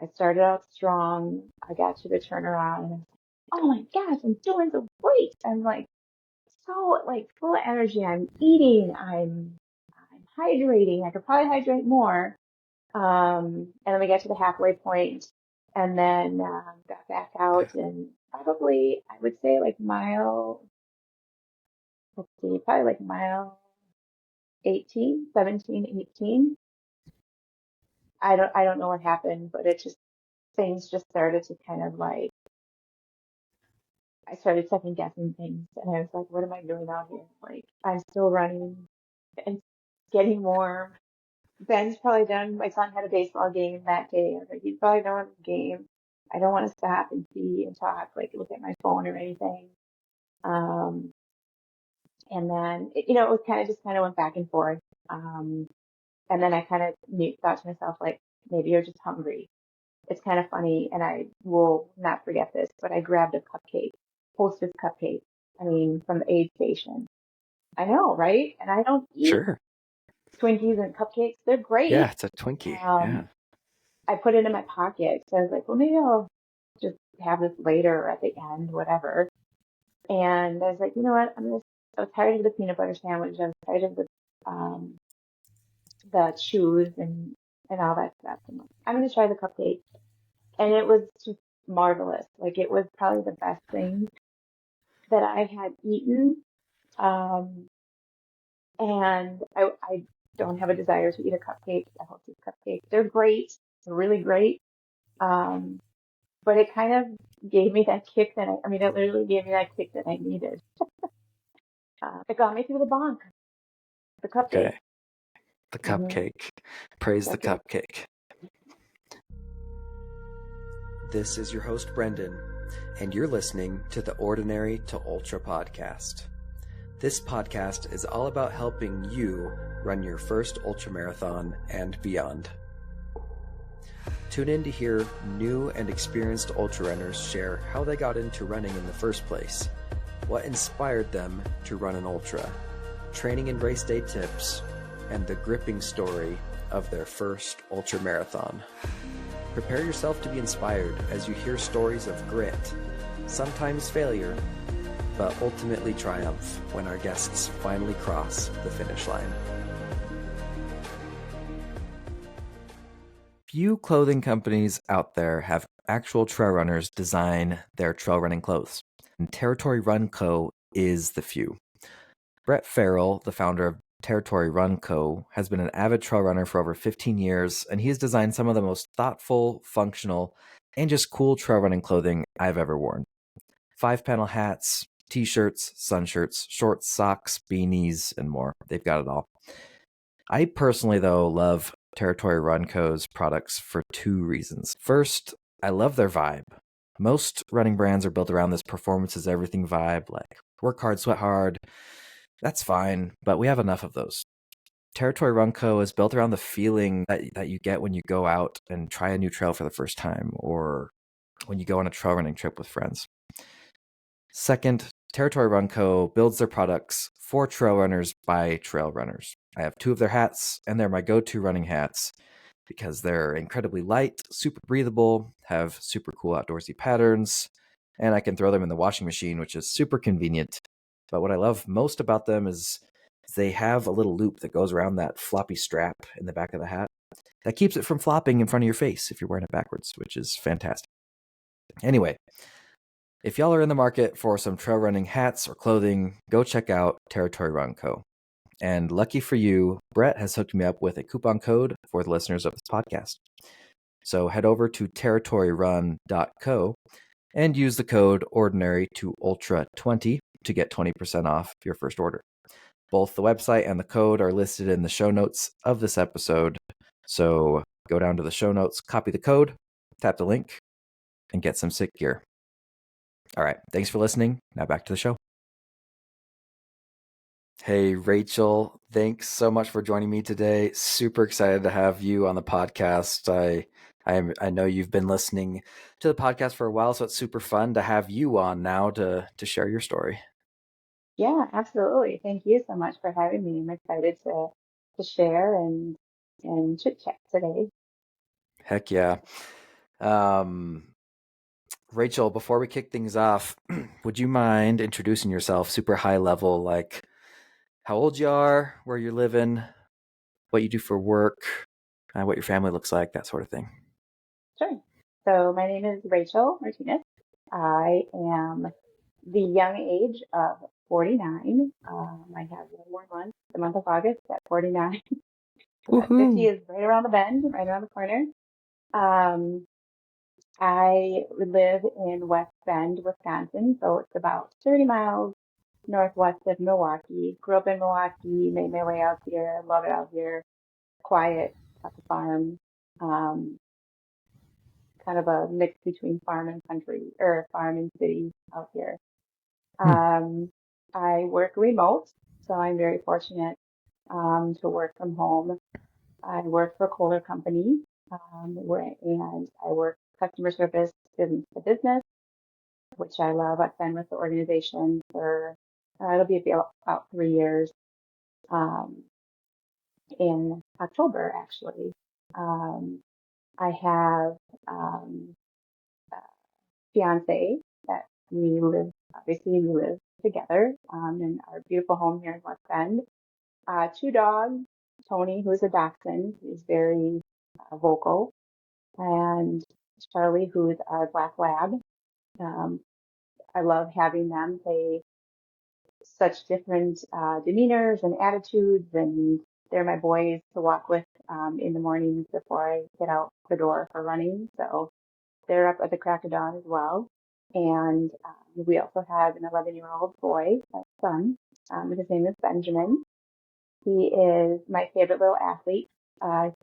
I started out strong. I got to the turnaround and I was like, oh my gosh, I'm doing so great. I'm like so like full of energy. I'm eating. I'm hydrating. I could probably hydrate more. And then we got to the halfway point and then got back out and probably I would say like let's see, probably like mile 18, 17, 18. I don't know what happened, but it just things just started to kind of like I started second guessing things and I was like, what am I doing out here? Like I'm still running and getting warm. Ben's probably done. My son had a baseball game that day. I was like, he's probably done with the game. I don't want to stop and see and talk, like look at my phone or anything. Um, and then, it was kind of just kind of went back and forth. Um, and then I kind of thought to myself, like, maybe you're just hungry. It's kind of funny, and I will not forget this, but I grabbed a cupcake, Hostess cupcake. I mean, from the aid station. I know, right? And I don't eat Sure. Twinkies and cupcakes. They're Yeah, great. it's a Twinkie. Yeah. Um, I put it in my pocket. So I was like, well, maybe I'll just have this later at the end, whatever. And I was like, you know what? I was tired of the peanut butter sandwich. I was tired of the chews and all that stuff. I'm going to try the cupcake. And it was just marvelous. Like it was probably the best thing that I had eaten. Um, and I don't have a desire to eat a cupcake, a Hostess cupcake. They're great. They're really great. Um, but it kind of gave me that kick I mean, it literally gave me that kick that I needed. It got me through the bonk, the cupcake. Okay. The Hmm. cupcake. Praise the Cupcake. cupcake. This is your host, Brendan, and you're listening to the Ordinary to Ultra podcast. This podcast is all about helping you run your first ultramarathon and beyond. Tune in to hear new and experienced ultra runners share how they got into running in the first place, what inspired them to run an ultra, training and race day tips, and the gripping story of their first ultramarathon. Prepare yourself to be inspired as you hear stories of grit, sometimes failure, but ultimately triumph when our guests finally cross the finish line. Few clothing companies out there have actual trail runners design their trail running clothes, and Territory Run Co. is the few. Brett Farrell, the founder of Territory Run Co., has been an avid trail runner for over 15 years, and he's designed some of the most thoughtful, functional, and just cool trail running clothing I've ever worn. 5-panel hats, t-shirts, sun shirts, shorts, socks, beanies, and more. They've got it all. I personally, though, love Territory Run Co.'s products for 2 reasons. First, I love their vibe. Most running brands are built around this performance is everything vibe, like work hard, sweat hard. That's fine, but we have enough of those. Territory Run Co. is built around the feeling that you get when you go out and try a new trail for the first time, or when you go on a trail running trip with friends. Second, Territory Run Co. builds their products for trail runners by trail runners. I have 2 of their hats, and they're my go-to running hats because they're incredibly light, super breathable, have super cool outdoorsy patterns, and I can throw them in the washing machine, which is super convenient. But what I love most about them is they have a little loop that goes around that floppy strap in the back of the hat that keeps it from flopping in front of your face if you're wearing it backwards, which is fantastic. Anyway, if y'all are in the market for some trail running hats or clothing, go check out Territory Run Co. And lucky for you, Brett has hooked me up with a coupon code for the listeners of this podcast. So head over to territoryrun.co and use the code ordinary to ultra20 to get 20% off your first order. Both the website and the code are listed in the show notes of this episode. So go down to the show notes, copy the code, tap the link, and get some sick gear. All right. Thanks for listening. Now back to the show. Hey, Rachel, thanks so much for joining me today. Super excited to have you on the podcast. I know you've been listening to the podcast for a while, so it's super fun to have you on now to share your story. Yeah, absolutely. Thank you so much for having me. I'm excited to share and chit chat today. Heck yeah. Um, Rachel, before we kick things off, would you mind introducing yourself super high level, like how old you are, where you're living, what you do for work, what your family looks like, that sort of thing? Sure. So my name is Rachel Martinez. I am the young age of 49. I have one more month, the month of August at 49. So that 50 Woohoo! is right around the bend, right around the corner. Um, I live in West Bend, Wisconsin, so it's about 30 miles northwest of Milwaukee. Grew up in Milwaukee, made my way out here, love it out here. Quiet, got the farm. Um, Kind of a mix between farm and country, or farm and city out here. Hmm. Um, I work remote, so I'm very fortunate to work from home. I work for a Kohler company, and I work customer service business to business, which I love. I've been with the organization for it'll be about 3 years um, in October, actually. Um, I have um, a fiance that we live together in our beautiful home here in West Bend. Two dogs, Tony, who's a dachshund, he's very vocal, and Charlie, who's our black lab. Um, I love having them. They such different demeanors and attitudes, and they're my boys to walk with in the mornings before I get out the door for running. So they're up at the crack of dawn as well. And we also have an 11-year-old boy, a son. His name is Benjamin. He is my favorite little athlete.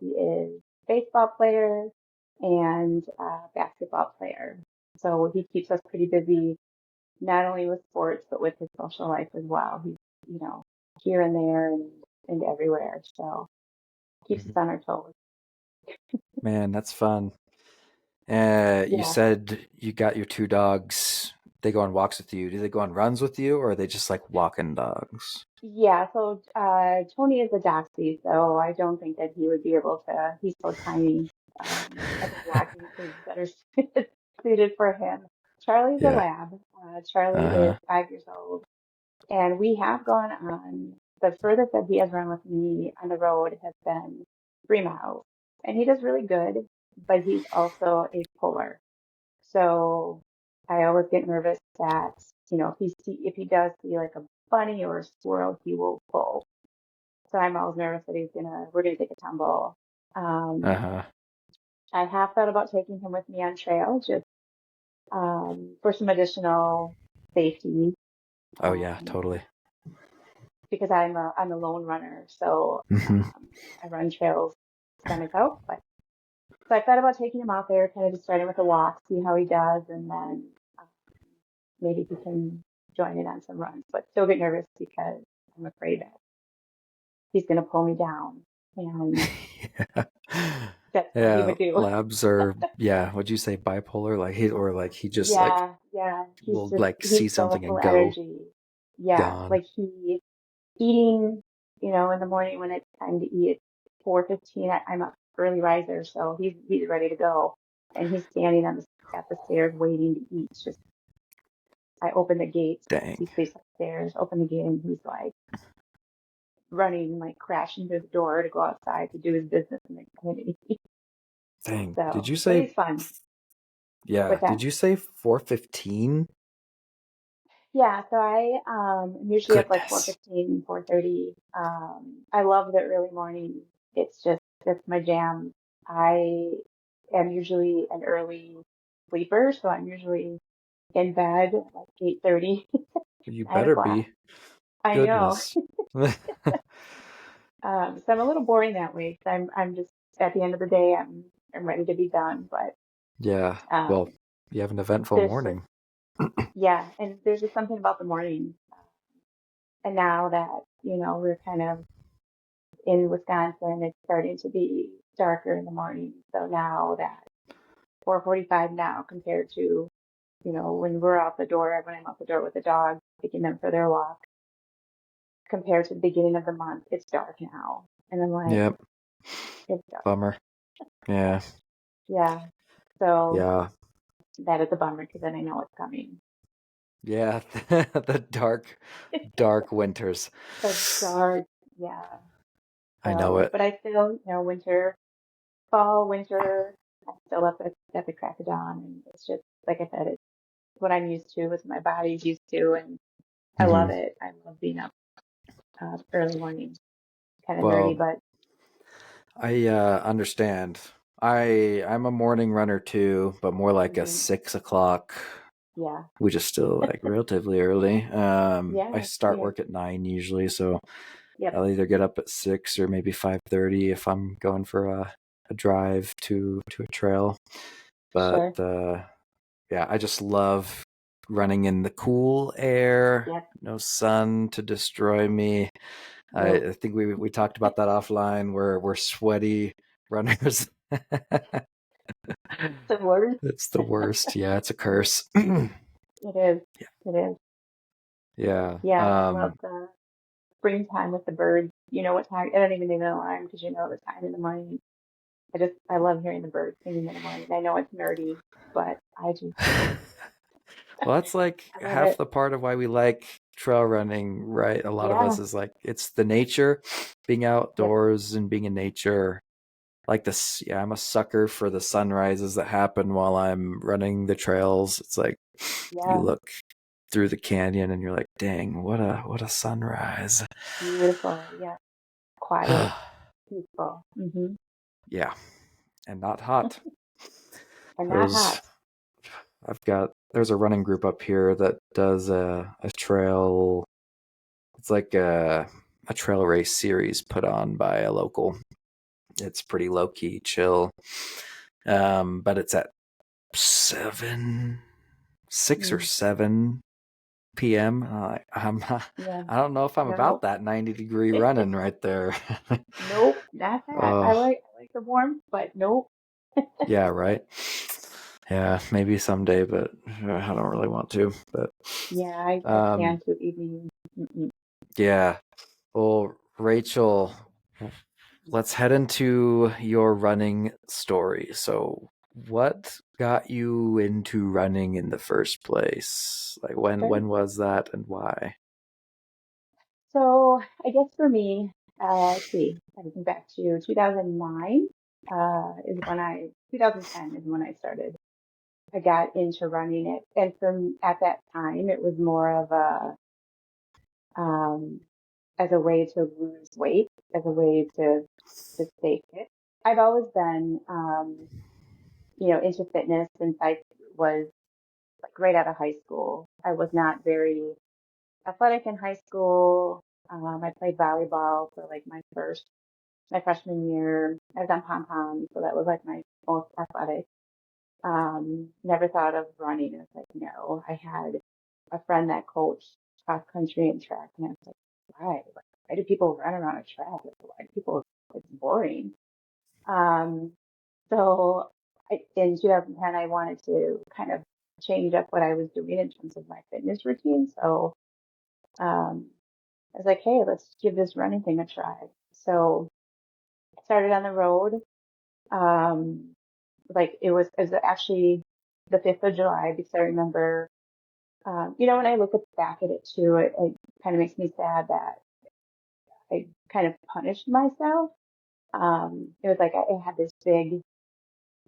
He is a baseball player and basketball player. So he keeps us pretty busy, not only with sports, but with his social life as well. He's, you know, here and there and everywhere. So keeps us Mhm. on our toes. Man, that's fun. You Yeah. said you got your two dogs. They go on walks with you. Do they go on runs with you, or are they just like walking dogs? Yeah, so Tony is a Dachshund, so I don't think that he would be able to. He's so tiny. I think walking is better suited for him. Charlie's a Yeah. lab. Charlie is Uh-huh. 5 years old, and we have gone on the furthest that he has run with me on the road has been 3 miles, and he does really good, but he's also a puller. So I always get nervous that, if he does see like a bunny or a squirrel, he will pull. So I'm always nervous that we're gonna take a tumble. Um, Uh-huh. I have thought about taking him with me on trail just for some additional safety, Oh yeah, um, totally. because I'm a lone runner, so Hmm. I run trails by myself. But so I thought about taking him out there, kind of just starting with a walk, see how he does, and then maybe he can join in on some runs, but still get nervous because I'm afraid that he's going to pull me down. And Yeah. that's what he Yeah, would do. labs are, yeah, would you say bipolar? Like he just like Yeah, yeah. will like see He's so something full and of go energy. Yeah, gone. like he eating, in the morning when it's time to eat, it's 4:15. I'm a early riser, so he's ready to go. And he's standing at the stairs waiting to eat. It's just, I open the gate, Dang. he stays upstairs, open the gate, and he's like, running, like crashing through the door to go outside to do his business in the community. Dang. Did So, you but say he's fun yeah, with did that. you say 4:15? Yeah, so I'm usually up like Goodness. 4:15, 4:30. I love the early morning. It's my jam. I am usually an early sleeper, so I'm usually in bed at like 8:30, You 9 better o'clock. be. I know. Goodness. So I'm a little boring that way. 'Cause I'm just at the end of the day, I'm ready to be done. But Yeah. Well, um, you have an eventful there's just morning. Yeah, and there's just something about the morning. And now that, we're kind of in Wisconsin, it's starting to be darker in the morning. So now that 4:45 now compared to, when I'm out the door with the dog, taking them for their walk, compared to the beginning of the month, it's dark now. And I'm like, Yep. it's dark. Bummer. Yeah. Yeah. So Yeah. that is a bummer because then I know it's coming. Yeah. The dark winters. The dark, yeah. I know So, it. but I still, winter, fall, winter, I'm still up at the crack of dawn. And it's just, like I said, it's what I'm used to, what my body's used to. And I love Hmm. it. I love being up early morning. Kind of nerdy, Well, but I understand. I'm a morning runner too, but more like a mhm, 6 o'clock, yeah, which is still like relatively early. I yeah, start yeah, work at 9 usually, so yep, I'll either get up at 6 or maybe 5:30 if I'm going for a drive to a trail. But sure, yeah, I just love running in the cool air, yep, no sun to destroy me. nope. I think we talked about that offline. We're sweaty runners. The worst. It's the worst. Yeah, it's a curse. It is. It is. Yeah. Yeah, and I love the springtime with the birds. You know what time? I don't even need an alarm because you know the time in the morning. I love hearing the birds singing in the morning. I know it's nerdy, but I just, Well, that's like I love half it. the part of why we like trail running, right? A lot of us Yeah, is like it's the nature, being yep, outdoors and being in nature. Like this, yeah, I'm a sucker for the sunrises that happen while I'm running the trails. It's like you yeah, look through the canyon and you're like, dang, what a sunrise. beautiful. Yeah, quiet, peaceful. Yeah, and not hot. And not There's hot. there's a running group up here that does a trail. It's like a trail race series put on by a local. It's pretty low key, chill. But it's at 6 or Mm, 7 p.m. yeah, I don't know if I'm about no, that 90-degree running right there. nope, not that. Oh, I like the warmth, but nope. yeah, right. Yeah, maybe someday, but I don't really want to. But Yeah, I um, can't do evening. Mm-mm. yeah. Well, Rachel, let's head into your running story. So, what got you into running in the first place? Like Sure. when was that and why? So I guess for me, let's see, I think back to 2009 is when 2010 is when I started. I got into running it, and from at that time, it was more of um, as a way to lose weight, as a way to stay fit. I've always been, into fitness since I was like right out of high school. I was not very athletic in high school. I played volleyball for like my freshman year. I was on pom pom, so that was like my most athletic. Never thought of running. I was like, no. I had a friend that coached cross country and track, and I was like, why? Like, why do people run around a track? Like, why do people? It's boring. Um, so in 2010, I wanted to kind of change up what I was doing in terms of my fitness routine. So um, I was like, hey, let's give this running thing a try. So I started on the road. Um, it was actually the 5th of July because I remember, when I look back at it too, it kind of makes me sad that I kind of punished myself. It was like I had this big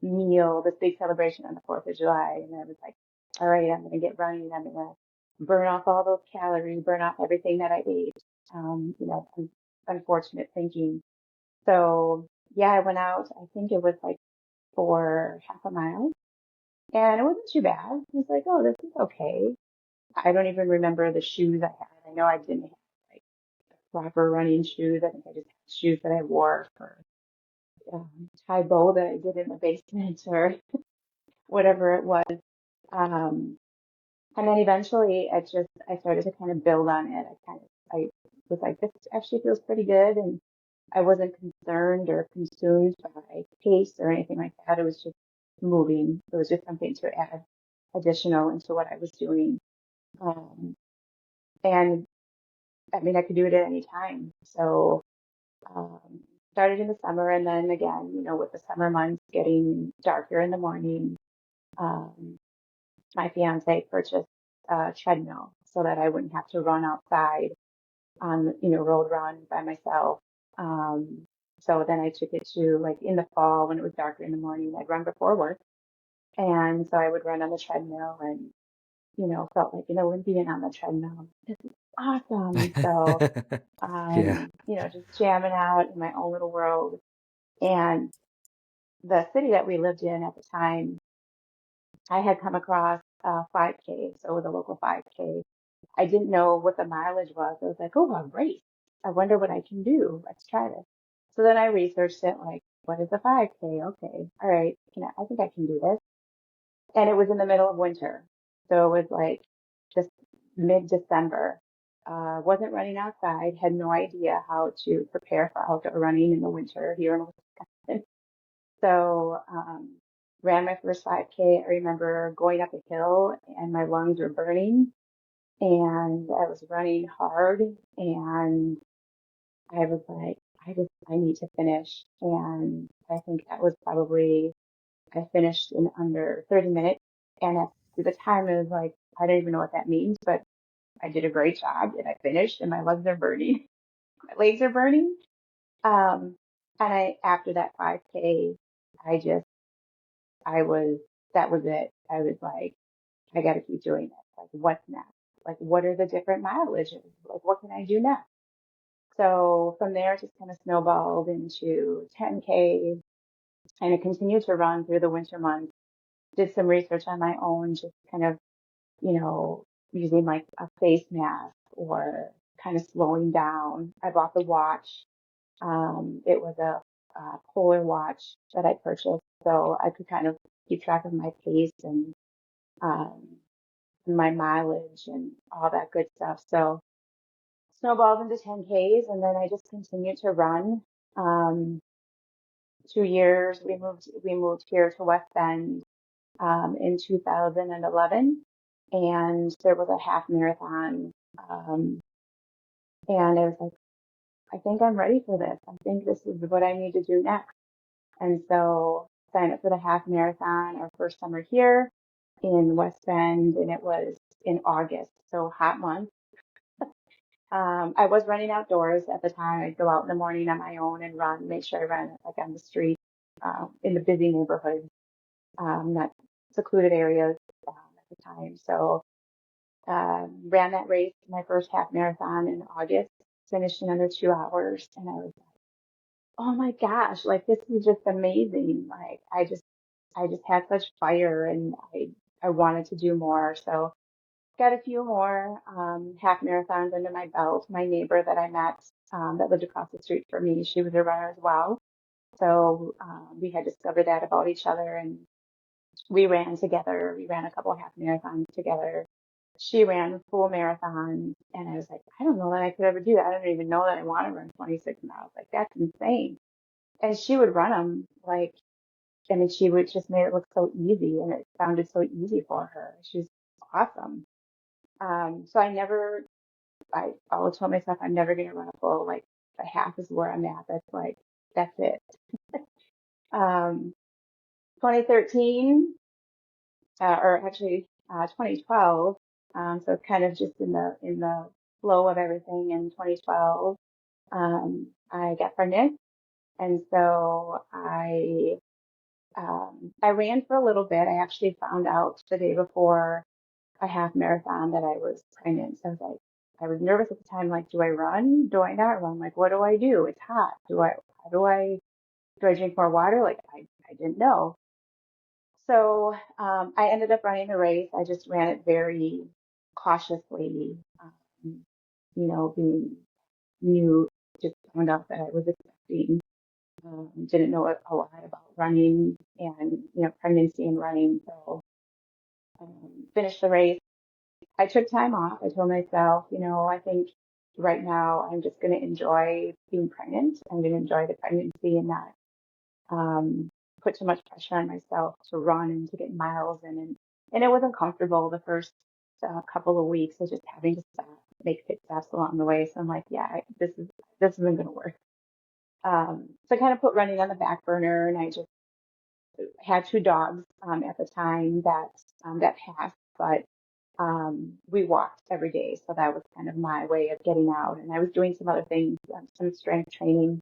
meal, this big celebration on the 4th of July, and I was like, all right, I'm going to get running. I'm going to burn off all those calories, burn off everything that I ate. Unfortunate thinking. So yeah, I went out. I think it was like for half a mile, and it wasn't too bad. I was like, oh, this is okay. I don't even remember the shoes I had. I know I didn't have like proper running shoes. I think I just had shoes that I wore for Thai bowl that I did in the basement or whatever it was. Um, and then eventually I started to kind of build on it. I was like, this actually feels pretty good. And I wasn't concerned or consumed by pace or anything like that. It was just moving. It was just something to add additional into what I was doing. Um, and I mean, I could do it at any time. So, um, started in the summer, and then again, with the summer months getting darker in the morning, um, my fiance purchased a treadmill so that I wouldn't have to run outside on, road run by myself. Um, so then I took it to like in the fall when it was darker in the morning, I'd run before work. And so I would run on the treadmill and, felt like, being on the treadmill, this is awesome. So, Yeah. just jamming out in my own little world. And the city that we lived in at the time, I had come across 5K, so the local 5K. I didn't know what the mileage was. I was like, oh, a race. I wonder what I can do. Let's try this. So then I researched it, like, what is a 5K? Okay, all right, I think I can do this. And it was in the middle of winter. So it was like just mid-December. Wasn't running outside, had no idea how to prepare for outdoor running in the winter here in Wisconsin. So, ran my first 5K. I remember going up a hill and my lungs were burning and I was running hard and I was like, I need to finish. And I think that was probably, I finished in under 30 minutes. And at the time it was like, I don't even know what that means, but I did a great job and I finished and my legs are burning. My legs are burning. Um, and after that 5K, I just I was, that was it. I was like, I got to keep doing this. Like, what's next? Like, what are the different mileages? Like, what can I do next? So from there, it just kind of snowballed into 10K and I continued to run through the winter months. Did some research on my own, just kind of, you know, using like a face mask or kind of slowing down. I bought the watch. It was a polar watch that I purchased, so I could kind of keep track of my pace and um, my mileage and all that good stuff. So snowballed into 10Ks, and then I just continued to run. Um, 2 years we moved here to West Bend in 2011, and there was a half marathon, um, and I was like, I think I'm ready for this. I think this is what I need to do next. And so signed up for the half marathon our first summer here in West Bend, and it was in August, so hot month. I was running outdoors at the time. I'd go out in the morning on my own and run, make sure I ran like on the street, in the busy neighborhood, not secluded areas at the time. So ran that race, my first half marathon in August, finished in under 2 hours, and I was oh my gosh, like this is just amazing. Like I just had such fire and I wanted to do more. So got a few more half marathons under my belt. My neighbor that I met that lived across the street from me, she was a runner as well. So we had discovered that about each other and we ran together. We ran a couple of half marathons together. She ran full marathons and I was like, I don't know that I could ever do that. I don't even know that I want to run 26 miles. Like that's insane. And she would run them like, I mean, she would just made it look so easy and it sounded so easy for her. She's awesome. So I always told myself I'm never going to run a full, like a half is where I'm at. That's like, that's it. Um, 2013, or actually, 2012. So it's kind of just in the flow of everything in 2012. I got pregnant and so I ran for a little bit. I actually found out the day before a half marathon that I was pregnant. So I was like, I was nervous at the time, like, do I run? Do I not run? Like, what do I do? It's hot. How do I drink more water? Like, I didn't know. So, I ended up running the race. I just ran it very cautiously, being new, just found out that I was expecting. Didn't know a lot about running and, pregnancy and running. So, finished the race. I took time off. I told myself, I think right now I'm just going to enjoy being pregnant. I'm going to enjoy the pregnancy and not um, put too much pressure on myself to run and to get miles in. And it wasn't comfortable the first couple of weeks of just having to stop, make pit stops along the way. So I'm like, yeah, this isn't going to work. So I kind of put running on the back burner, and I just had two dogs at the time that passed, but we walked every day, so that was kind of my way of getting out. And I was doing some other things, some strength training.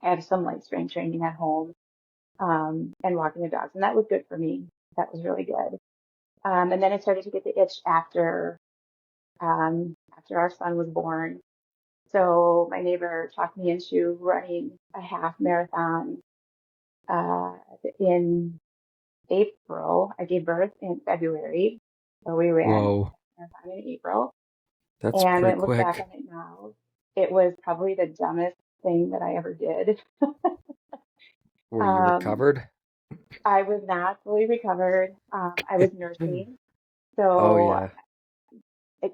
I have some light strength training at home, and walking the dogs, and that was good for me. That was really good. And then I started to get the itch after our son was born. So my neighbor talked me into running a half marathon uh, in April. I gave birth in February, so we ran Whoa, a marathon in April. that's And when pretty I look back quick. on it now, it was probably the dumbest thing that I ever did. Were you Um, recovered? I was not fully recovered. I was nursing, Oh so yeah.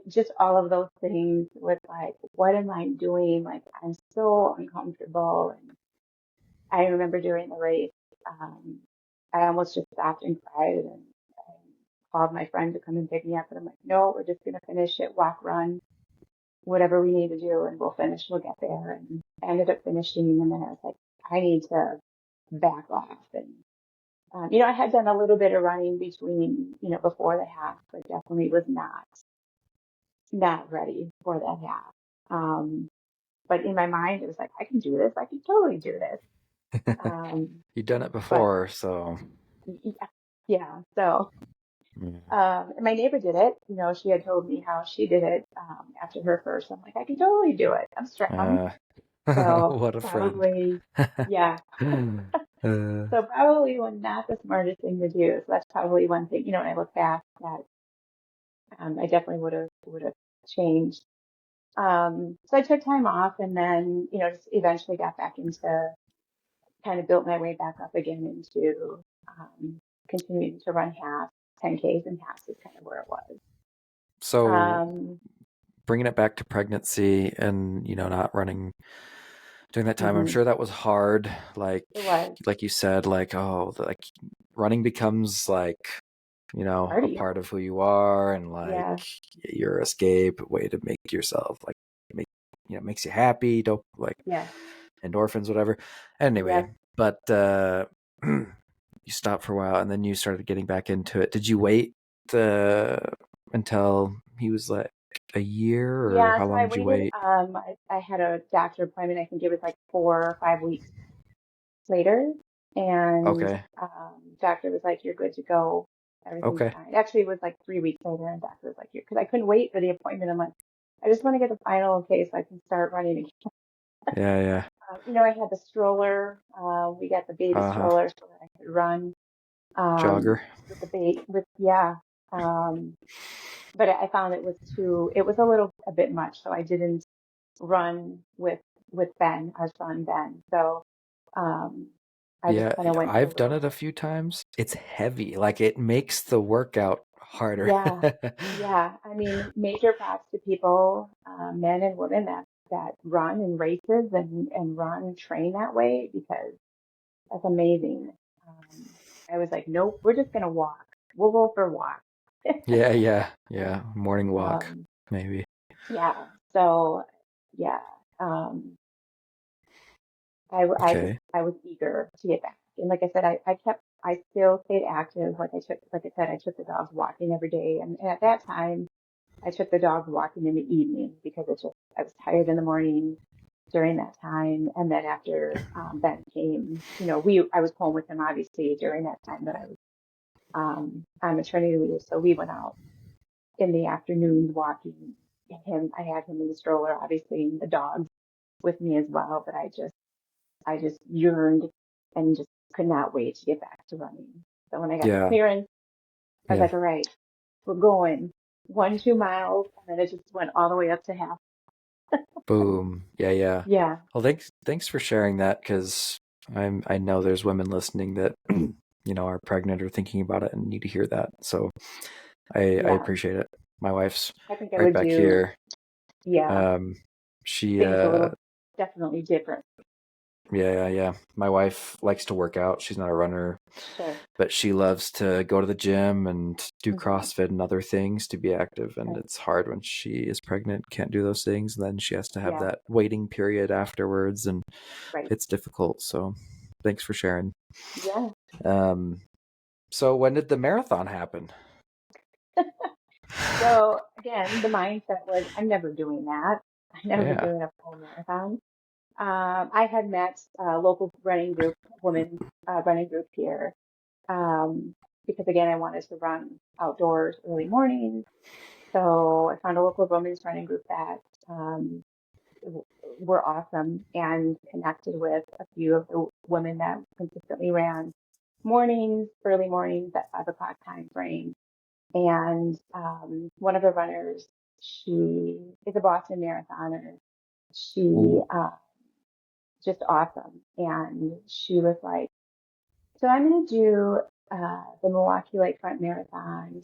just all of those things with like, what am I doing? Like, I'm so uncomfortable. And I remember during the race, um, I almost just stopped and cried and called my friend to come and pick me up. And I'm like, no, we're just going to finish it, walk, run, whatever we need to do, and we'll finish, we'll get there. And I ended up finishing. And then I was like, I need to back off. And, I had done a little bit of running between, before the half, but definitely was not ready for that half. Um, but in my mind, it was like, I can do this. I can totally do this. Um, You've done it but before, so yeah, yeah. So, mm. and my neighbor did it. She had told me how she did it after her first. I'm like, I can totally do it. I'm strong. uh, So what a friend. probably, yeah. So probably was not the smartest thing to do. So that's probably one thing. When I look back, that I definitely would have changed. So I took time off, and then just eventually got back into kind of built my way back up again into continuing to run half, 10Ks and halves is kind of where it was. So Um, bringing it back to pregnancy and not running during that time, I'm mhm. sure that was hard. Like It was like you said, like like running becomes like a party. part of who you are and like Yeah, your escape, a way to make yourself like make makes you happy, don't like yeah, endorphins, whatever. yeah. Anyway, but you stopped for a while and then you started getting back into it. Did you wait uh, until he was like a year, or Yeah, how so long I did you waited. wait? I had a doctor appointment. I think it was like 4 or 5 weeks later, and Okay. doctor was like, "You're good to go. Everything's Okay. fine." Actually, it was like 3 weeks later, and doctor was like, "You're," because I couldn't wait for the appointment. I'm like, I just want to get the final okay so I can start running again. Yeah, yeah. I had the stroller. We got the baby Uh-huh. stroller so that I could run Jogger. with the bait with yeah. Um, but I found it was a bit much, so I didn't run with Ben, our son Ben. So um, I just Yeah, kind of went I've done it a solo. few times. It's heavy. Like it makes the workout harder. Yeah, yeah. I mean, major props to people, men and women that run in races and run train that way because that's amazing. Um, I was like, nope, we're just gonna walk. We'll go for a walk. Yeah, yeah, yeah. Morning walk, Um, maybe. yeah. So yeah. Um, Okay. I was eager to get back. And like I said, I still stayed active. Like I said, I took the dogs walking every day. And at that time, I took the dogs walking in the evening because I was tired in the morning during that time. And then after Ben came, I was home with him obviously during that time that I was on maternity leave. So we went out in the afternoons walking. I had him in the stroller, obviously, and the dogs with me as well. But I just yearned and just could not wait to get back to running. So when I got the Yeah, clearance, I was yeah. like, all right, we're going 1, 2 miles. And then it just went all the way up to half. Boom. Yeah, yeah. Yeah, Well, thanks for sharing that because I know there's women listening that are pregnant or thinking about it and need to hear that. So I yeah. appreciate it. My wife's I think I right would back do, here. yeah, She things a little definitely different. Yeah. My wife likes to work out. She's not a runner, Sure. but she loves to go to the gym and do Hmm. CrossFit and other things to be active. And Right. it's hard when she is pregnant, can't do those things. And then she has to have Yeah. that waiting period afterwards, and Right. it's difficult. So thanks for sharing. Yeah. Um, so when did the marathon happen? So again, the mindset was, I'm never doing that. I'm never Yeah. doing a full marathon. I had met a local running group, women running group here, um, because again, I wanted to run outdoors early mornings. So I found a local women's running group that um, were awesome and connected with a few of the women that consistently ran mornings, early mornings at 5 o'clock time frame. And one of the runners, she is a Boston marathoner. She Ooh. just awesome. And she was like, so I'm going to do the Milwaukee Lakefront Marathon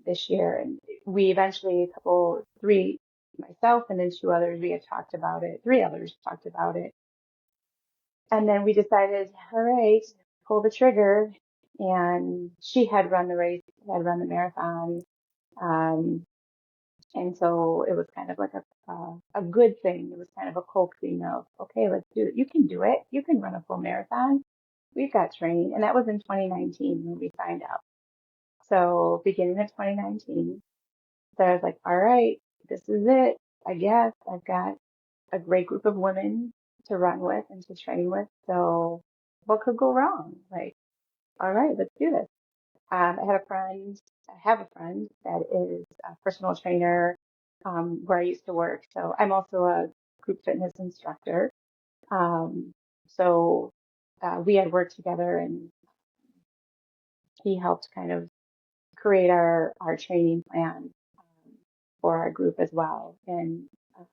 this year. And we eventually, three, myself and then two others, we had talked about it. Three others talked about it. And then we decided, all right, pull the trigger. And she had run the race, had run the marathon. Um, and so it was kind of like a good thing. It was kind of a coaxing of, okay, let's do it. You can do it. You can run a full marathon. We've got training. And that was in 2019 when we signed up. So beginning of 2019. So I was like, all right, this is it. I guess I've got a great group of women to run with and to train with. So what could go wrong? Like, all right, let's do this. I have a friend that is a personal trainer where I used to work. So I'm also a group fitness instructor. Um, so we had worked together and he helped kind of create our training plan for our group as well. And uh,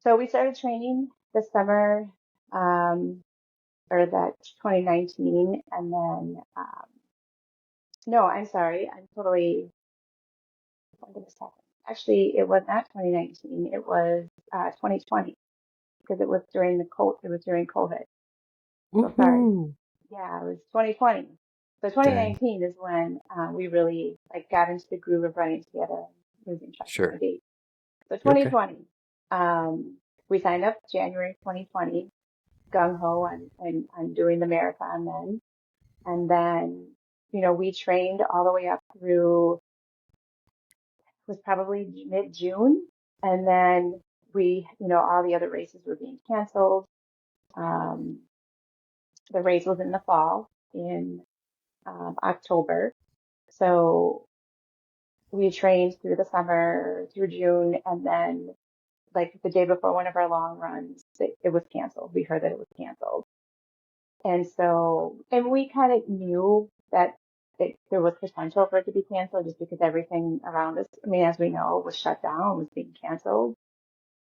so we started training this summer, um, or that 2019. And then, no, I'm sorry. I'm totally, when did this happen? Actually, it was not 2019. It was 2020 because it was during COVID. So sorry. Woohoo. Yeah, it was 2020. So Dang. 2019 is when we really like got into the groove of running together. I'm losing track of my Sure. dates. So You're okay. 2020, we signed up January 2020, gung ho on doing the marathon then. And then, we trained all the way up through, it was probably mid-June. And then all the other races were being canceled. Um, the race was in the fall in October. So we trained through the summer, through June, and then like the day before one of our long runs, it was canceled. We heard that it was canceled. And so, and we kind of knew that there was potential for it to be canceled just because everything around us, I mean, as we know, was shut down, was being canceled.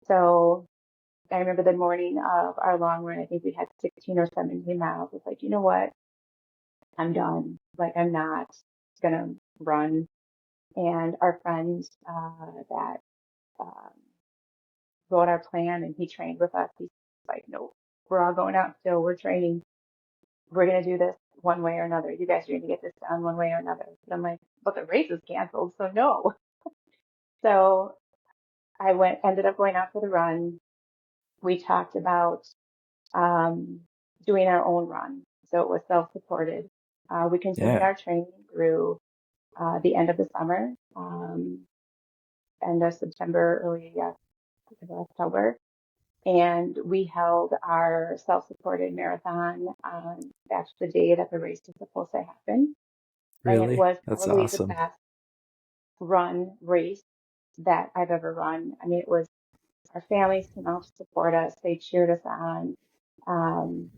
So I remember the morning of our long run, I think we had 16 or 17 miles. It's like, you know what? I'm done. Like, I'm not gonna run. And our friend that um, wrote our plan and he trained with us, he's like, no, we're all going out still. We're training. We're going to do this one way or another. You guys are going to get this done one way or another. And I'm like, but the race is canceled, so no. So ended up going out for the run. We talked about um, doing our own run. So it was self-supported. We continued Yeah. our training through the end of the summer, end of September, early October. And we held our self-supported marathon that's the day that the race is supposed to happen. And it Really? was That's probably the awesome. best run race that I've ever run. I mean, it was our families came out to support us. They cheered us on. Um,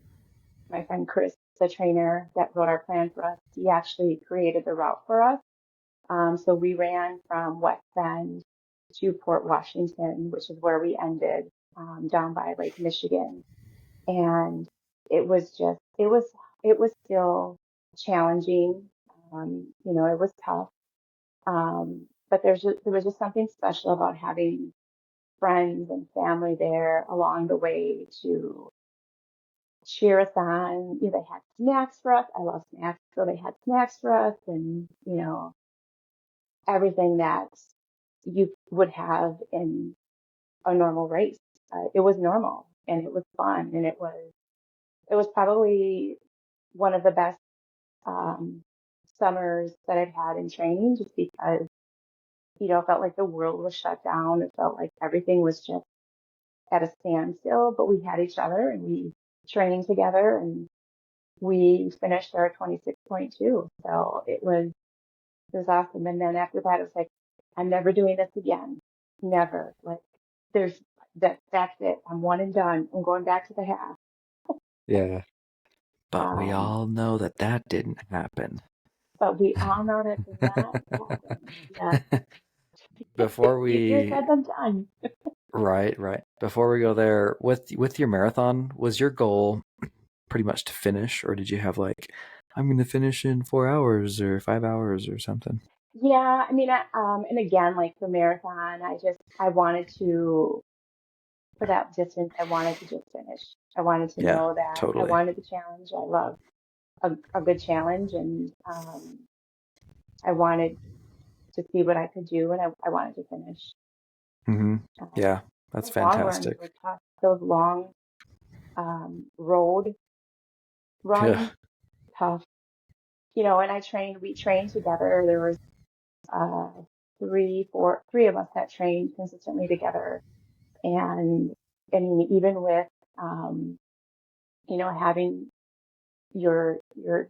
my friend Chris, the trainer that wrote our plan for us, he actually created the route for us. So we ran from West Bend to Port Washington, which is where we ended down by Lake Michigan. And it was just, it was still challenging. It was tough. But there was just something special about having friends and family there along the way to cheer us on. You know, they had snacks for us. I love snacks, so they had snacks for us, and everything that you would have in a normal race. It was normal, and it was fun, and it was probably one of the best um, summers that I've had in training, just because it felt like the world was shut down. It felt like everything was just at a standstill, but we had each other and we trained together and we finished our 26.2. So it was awesome. And then after that, it was like, I'm never doing this again. Never. Like there's that's it. I'm one and done. I'm going back to the half. Yeah. But we Um, all know that that didn't happen. but we all know that did not happen. Yeah. Before Easier we said than done. right. Before we go there, with your marathon, was your goal pretty much to finish, or did you have like, I'm going to finish in 4 hours or 5 hours or something? Yeah, I mean, and again, like the marathon, I wanted to, for that distance, I wanted to just finish. I wanted to Yeah, know that I totally. wanted the challenge. I love a good challenge, and I wanted to see what I could do, and I wanted to finish. Mm-hmm. Um, Yeah, that's those long runs fantastic. were tough. Those long road Yeah. runs, tough. And we trained together. There was uh, three of us that trained consistently together. And I mean, even with, um, having your, your,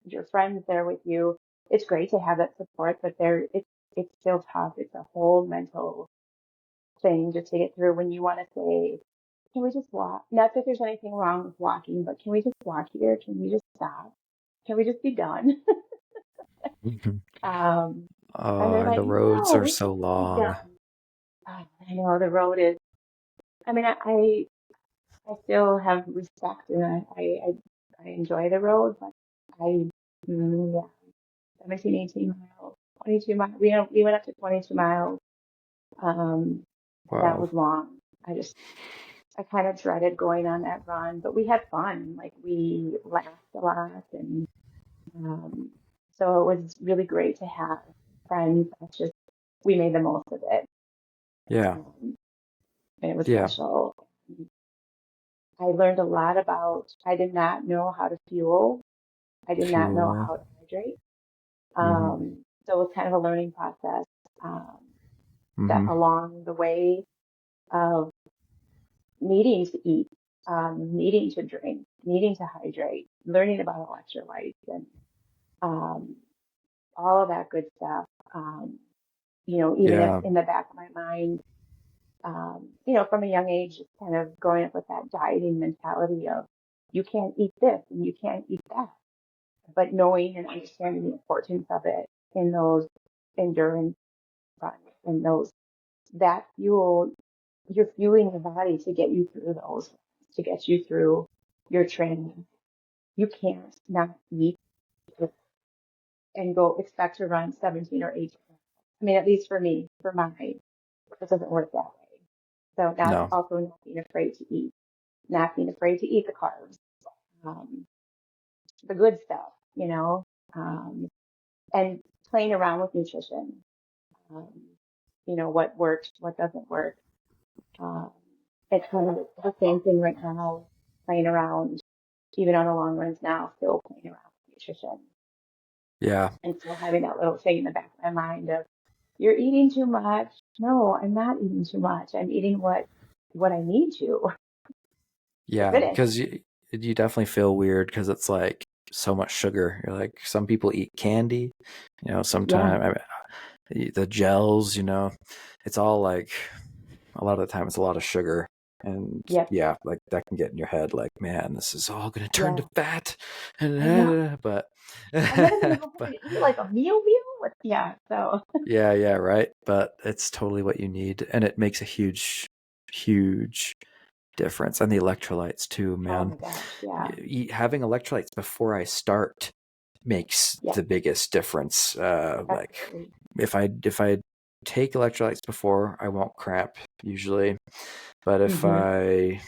your friends there with you, it's great to have that support, but it's still tough. It's a whole mental thing just to get through when you want to say, can we just walk? Not that there's anything wrong with walking, but can we just walk here? Can we just stop? Can we just be done? Mhm. Um, and they're And like, the roads no, are we so can't be long. done. I know the road is, I mean, I still have respect and I enjoy the road, but I, yeah, 17, 18 miles, 22 miles. We went up to 22 miles. Um, that Wow. was long. I kind of dreaded going on that run, but we had fun. Like we laughed a lot, and um, so it was really great to have friends. We made the most of it, Yeah. um, and it was Yeah. special. I learned a lot I did not know how to fuel. I did not know Fuel. how to hydrate. Mm-hmm. So it was kind of a learning process, um, that Mm-hmm. along the way of needing to eat, needing to drink, needing to hydrate, learning about electrolytes and um, all of that good stuff. Um, even if Yeah. in the back of my mind, from a young age, just kind of growing up with that dieting mentality of you can't eat this and you can't eat that, but knowing and understanding the importance of it in those endurance runs and that fuel, you're fueling your body to get you through those, to get you through your training. You can't not eat and go expect to run 17 or 18. I mean, at least for me, it doesn't work that way. So not No. also not being afraid to eat, not being afraid to eat the carbs, um, the good stuff, um, and playing around with nutrition. Um, what works, what doesn't work. Um, it's kind of the same thing right now, playing around, even on the long runs now, still playing around with nutrition Yeah. and still having that little thing in the back of my mind of, you're eating too much. No, I'm not eating too much. I'm eating what I need to Yeah. finish. Because you definitely feel weird because it's like so much sugar. You're like, some people eat candy, Yeah. sometimes the gels, it's all like, a lot of the time it's a lot of sugar. And Yep. yeah, like that can get in your head like, man, this is all going to turn to Yeah. fat. I know. But, And then I'm gonna go try but to eat like a meal. Yeah. So. yeah, right. But it's totally what you need. And it makes a huge difference. And the electrolytes too, Oh man. my gosh. Yeah. Having electrolytes before I start makes Yeah. the biggest difference. Like Absolutely. if I take electrolytes before, I won't cramp usually. But if Hmm. I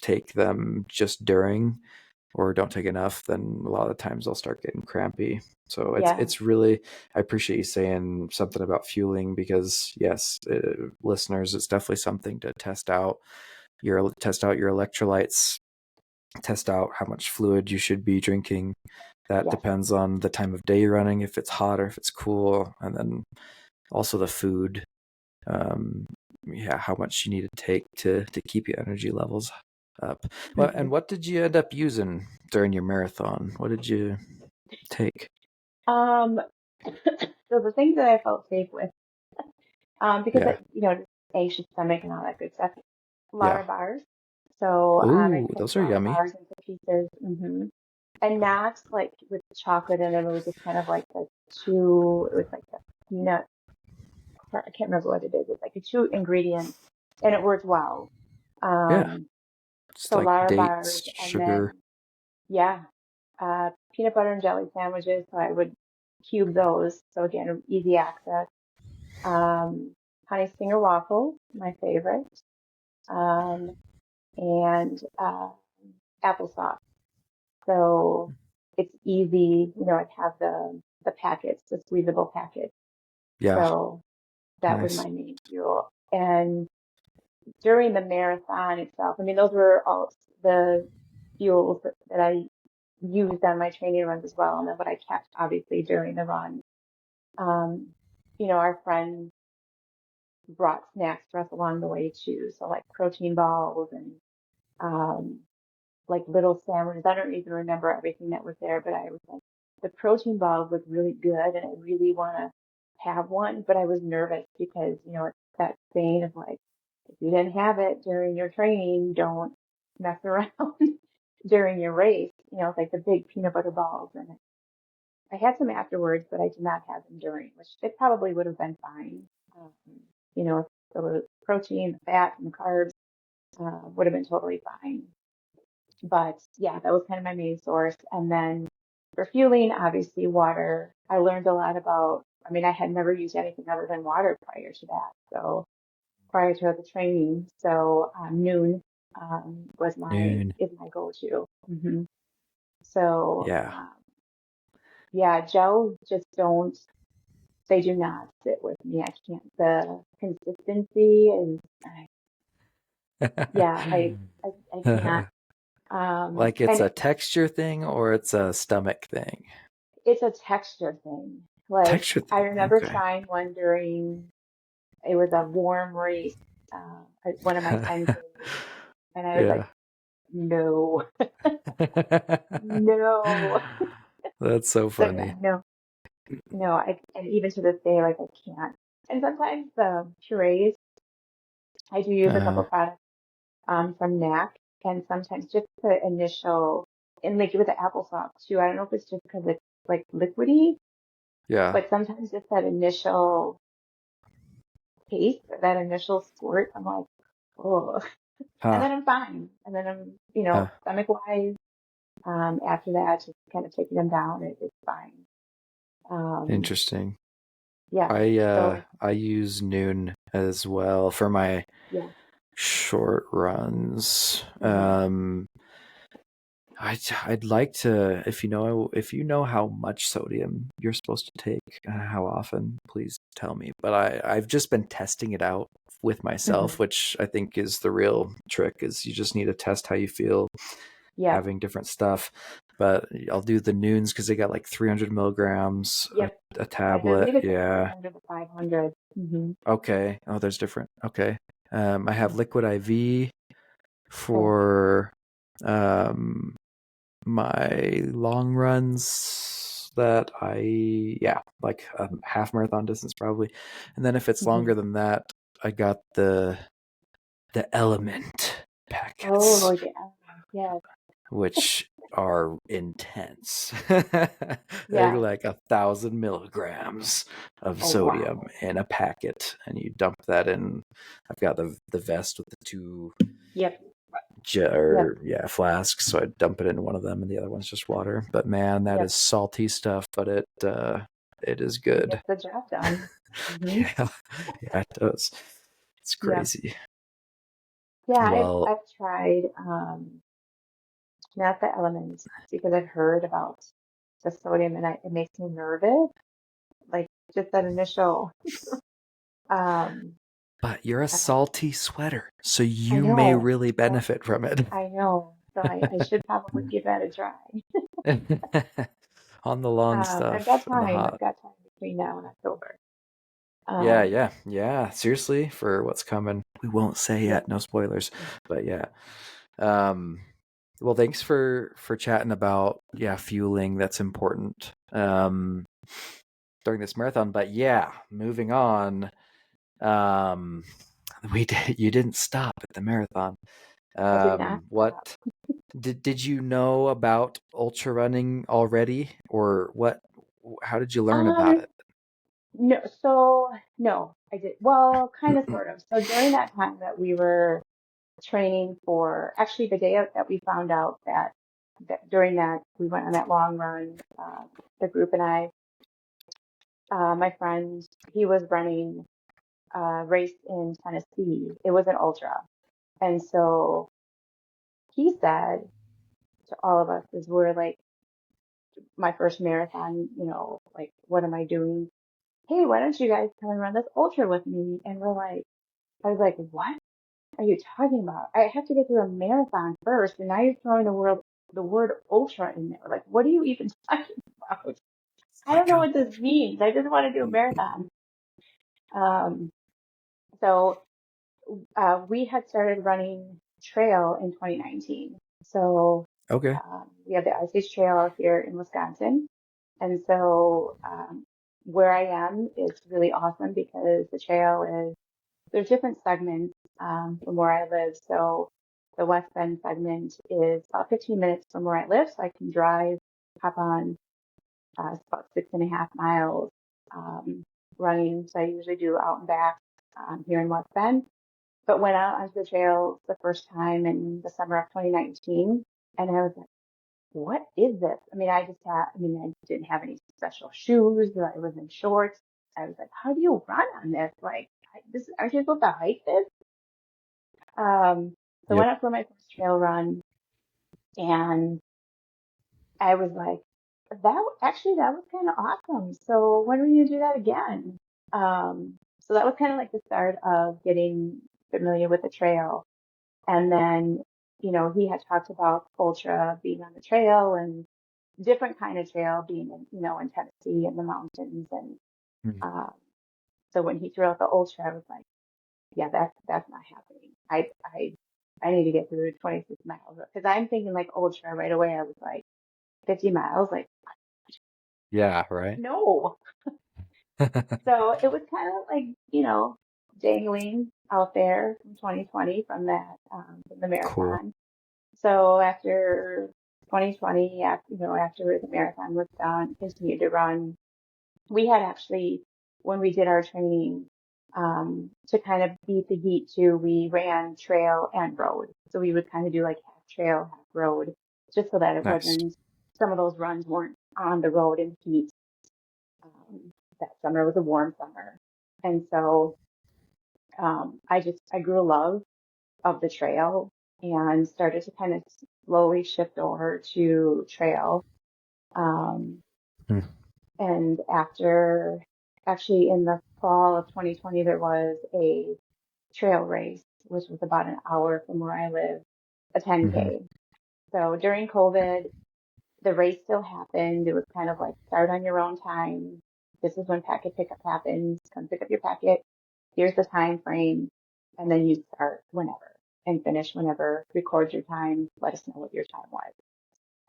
take them just during or don't take enough, then a lot of the times I'll start getting crampy. So Yeah, it's really, I appreciate you saying something about fueling, because yes, listeners, it's definitely something to test out your electrolytes, test out how much fluid you should be drinking. That yes. depends on the time of day you're running, if it's hot or if it's cool, and then also the food. Um, yeah, how much you need to take to keep your energy levels up. Well, Hmm. and what did you end up using during your marathon? What did you take? Um, so the things that I felt safe with, because Yeah, just anxious stomach and all that good stuff, yeah. Lara bars. So I Oh, cut those are Lara yummy. bars into pieces, and not like with chocolate in it. It was just kind of like the two. It was like the peanut. I can't remember what it is. It's like a two ingredients, and it worked well. Yeah, Um, just so like Lara bars, dates, and then sugar. yeah, peanut butter and jelly sandwiches. So I would cube those. So again, easy access. Um, honey stinger waffles, my favorite. Um, and applesauce. So it's easy. I have the packets, the squeezable packets. Yeah, So that was nice. my main fuel. And during the marathon itself, I mean, those were all the fuels that I used on my training runs as well, and then what I kept obviously during the run. Um, our friends brought snacks for us along the way too, so like protein balls and um, like little sandwiches. I don't even remember everything that was there, but I was like, the protein balls look really good, and I really want to have one, but I was nervous because it's that saying of like, if you didn't have it during your training, don't mess around during your race. It's like the big peanut butter balls, and I had some afterwards, but I did not have them during, which it probably would have been fine. Um, if the protein, the fat, and the carbs would have been totally fine. But yeah, that was kind of my main source. And then for fueling, obviously water. I learned a lot about, I mean, I had never used anything other than water prior to that. So prior to the training, so noon was my Noon. is my go-to. So Yeah. yeah, gels just don't. They do not sit with me. I can't. The consistency is, yeah, I can't. Like it's And a texture thing or it's a stomach thing? it's a texture thing. Like Texture I thing. remember Okay. trying one during it was a warm race, one of my 10Ks, and I was like, Yeah. no, no. That's so So yeah, funny. no, no. And even to this day, like I can't. And sometimes the purees, I do use a couple Uh, products from NAC, and sometimes just the initial, and like with the applesauce too. I don't know if it's just because it's like liquidy, yeah. but sometimes just that initial taste, that initial squirt, I'm like, oh, and Huh. then I'm fine. And then I'm, Huh. stomach wise, after that, just kind of taking them down, it's fine. Um, Interesting. yeah. So I use noon as well for my yeah. short runs. Hmm. I'd like to, if you know how much sodium you're supposed to take, how often, please tell me. But I've just been testing it out with myself, Hmm. which I think is the real trick. Is you just need to test how you feel Yep. having different stuff. But I'll do the noons because they got like 300 milligrams Yep. a I tablet. believe it's like Yeah. 300 to 500. Okay. Oh, there's different. Okay. I have liquid IV Oh, for um my long runs that yeah, like a half marathon distance probably. And then if it's longer hmm. than that, I got the element Oh, packets, yeah. Yeah. which are intense. They're Yeah. like 1,000 milligrams of Oh, sodium wow. in a packet, and you dump that in. I've got the vest with the two Yep. Yep. flasks, so I dump it in one of them, and the other one's just water. But man, that Yep. is salty stuff, but it is It good. gets the job done. Yeah, yeah, it does. It's Yep. crazy. Yeah, Well, I've tried not the elements because I've heard about the sodium and it makes me nervous. Like just that initial um but you're a uh, salty sweater, so I you may know. really So benefit from it. I know. So I should probably give that a try. On the long I've got stuff and the time. I've hot. got time between now and October. Yeah, Um, yeah, yeah. Seriously, for what's coming, we won't say yeah. yet. No spoilers, but yeah. Um, well, thanks for chatting about fueling. That's important during this marathon. But yeah, moving on. Um, we did. You didn't stop at the marathon. I did not What stop. did you know about ultra running already, or what? How did you learn about Um, it? no, so no, I did. Well, kind of, sort of. So during that time that we were training for, actually the day that we found out that during that we went on that long run, the group and I, my friend, he was running a race in Tennessee. It was an ultra, and so he said to all of us, as we're like my first marathon, like what am I doing? Hey, why don't you guys come and run this ultra with me? And we're like, I was like, what are you talking about? I have to get through a marathon first, and now you're throwing the word ultra in there. Like, what are you even talking about? It's I don't like know what this means. I just want to do a marathon. Um, so we had started running trail in 2019. So okay. we have the Ice Age Trail out here in Wisconsin. And so where I am is really awesome because the trail is, there's different segments from where I live. So the West Bend segment is about 15 minutes from where I live. So I can drive, hop on, it's about 6.5 miles running. So I usually do out and back here in West Bend. But went out onto the trail the first time in the summer of 2019. And I was like, what is this? I mean, I didn't have any special shoes. I was in shorts. I was like, how do you run on this? Like, aren't you supposed to hike this? So I Yep. went up for my first trail run and I was like, that was kind of awesome. So when are you gonna do that again? So that was kind of like the start of getting familiar with the trail. And then, he had talked about ultra being on the trail and different kind of trail being in Tennessee in the mountains. And Mhm. um, so when he threw out the ultra, I was like, yeah, that's not happening. I need to get through 26 miles because I'm thinking like ultra right away. I was like 50 miles, like Yeah. Right. no. So it was kind of like dangling out there from 2020 from that from the Cool. marathon. So after 2020, after the marathon was done, continued to run. We had actually, when we did our training, to kind of beat the heat too, we ran trail and road. So we would kind of do like half trail, half road, just so that it Nice. wasn't, some of those runs weren't on the road in heat. That summer was a warm summer. And so, I grew a love of the trail and started to kind of slowly shift over to trail. Um, Hmm. and actually in the fall of 2020, there was a trail race, which was about an hour from where I live, a Mm-hmm. 10K. So during COVID, the race still happened. It was kind of like start on your own time. This is when packet pickup happens. Come pick up your packet. Here's the time frame. And then you start whenever and finish whenever. Record your time. Let us know what your time was.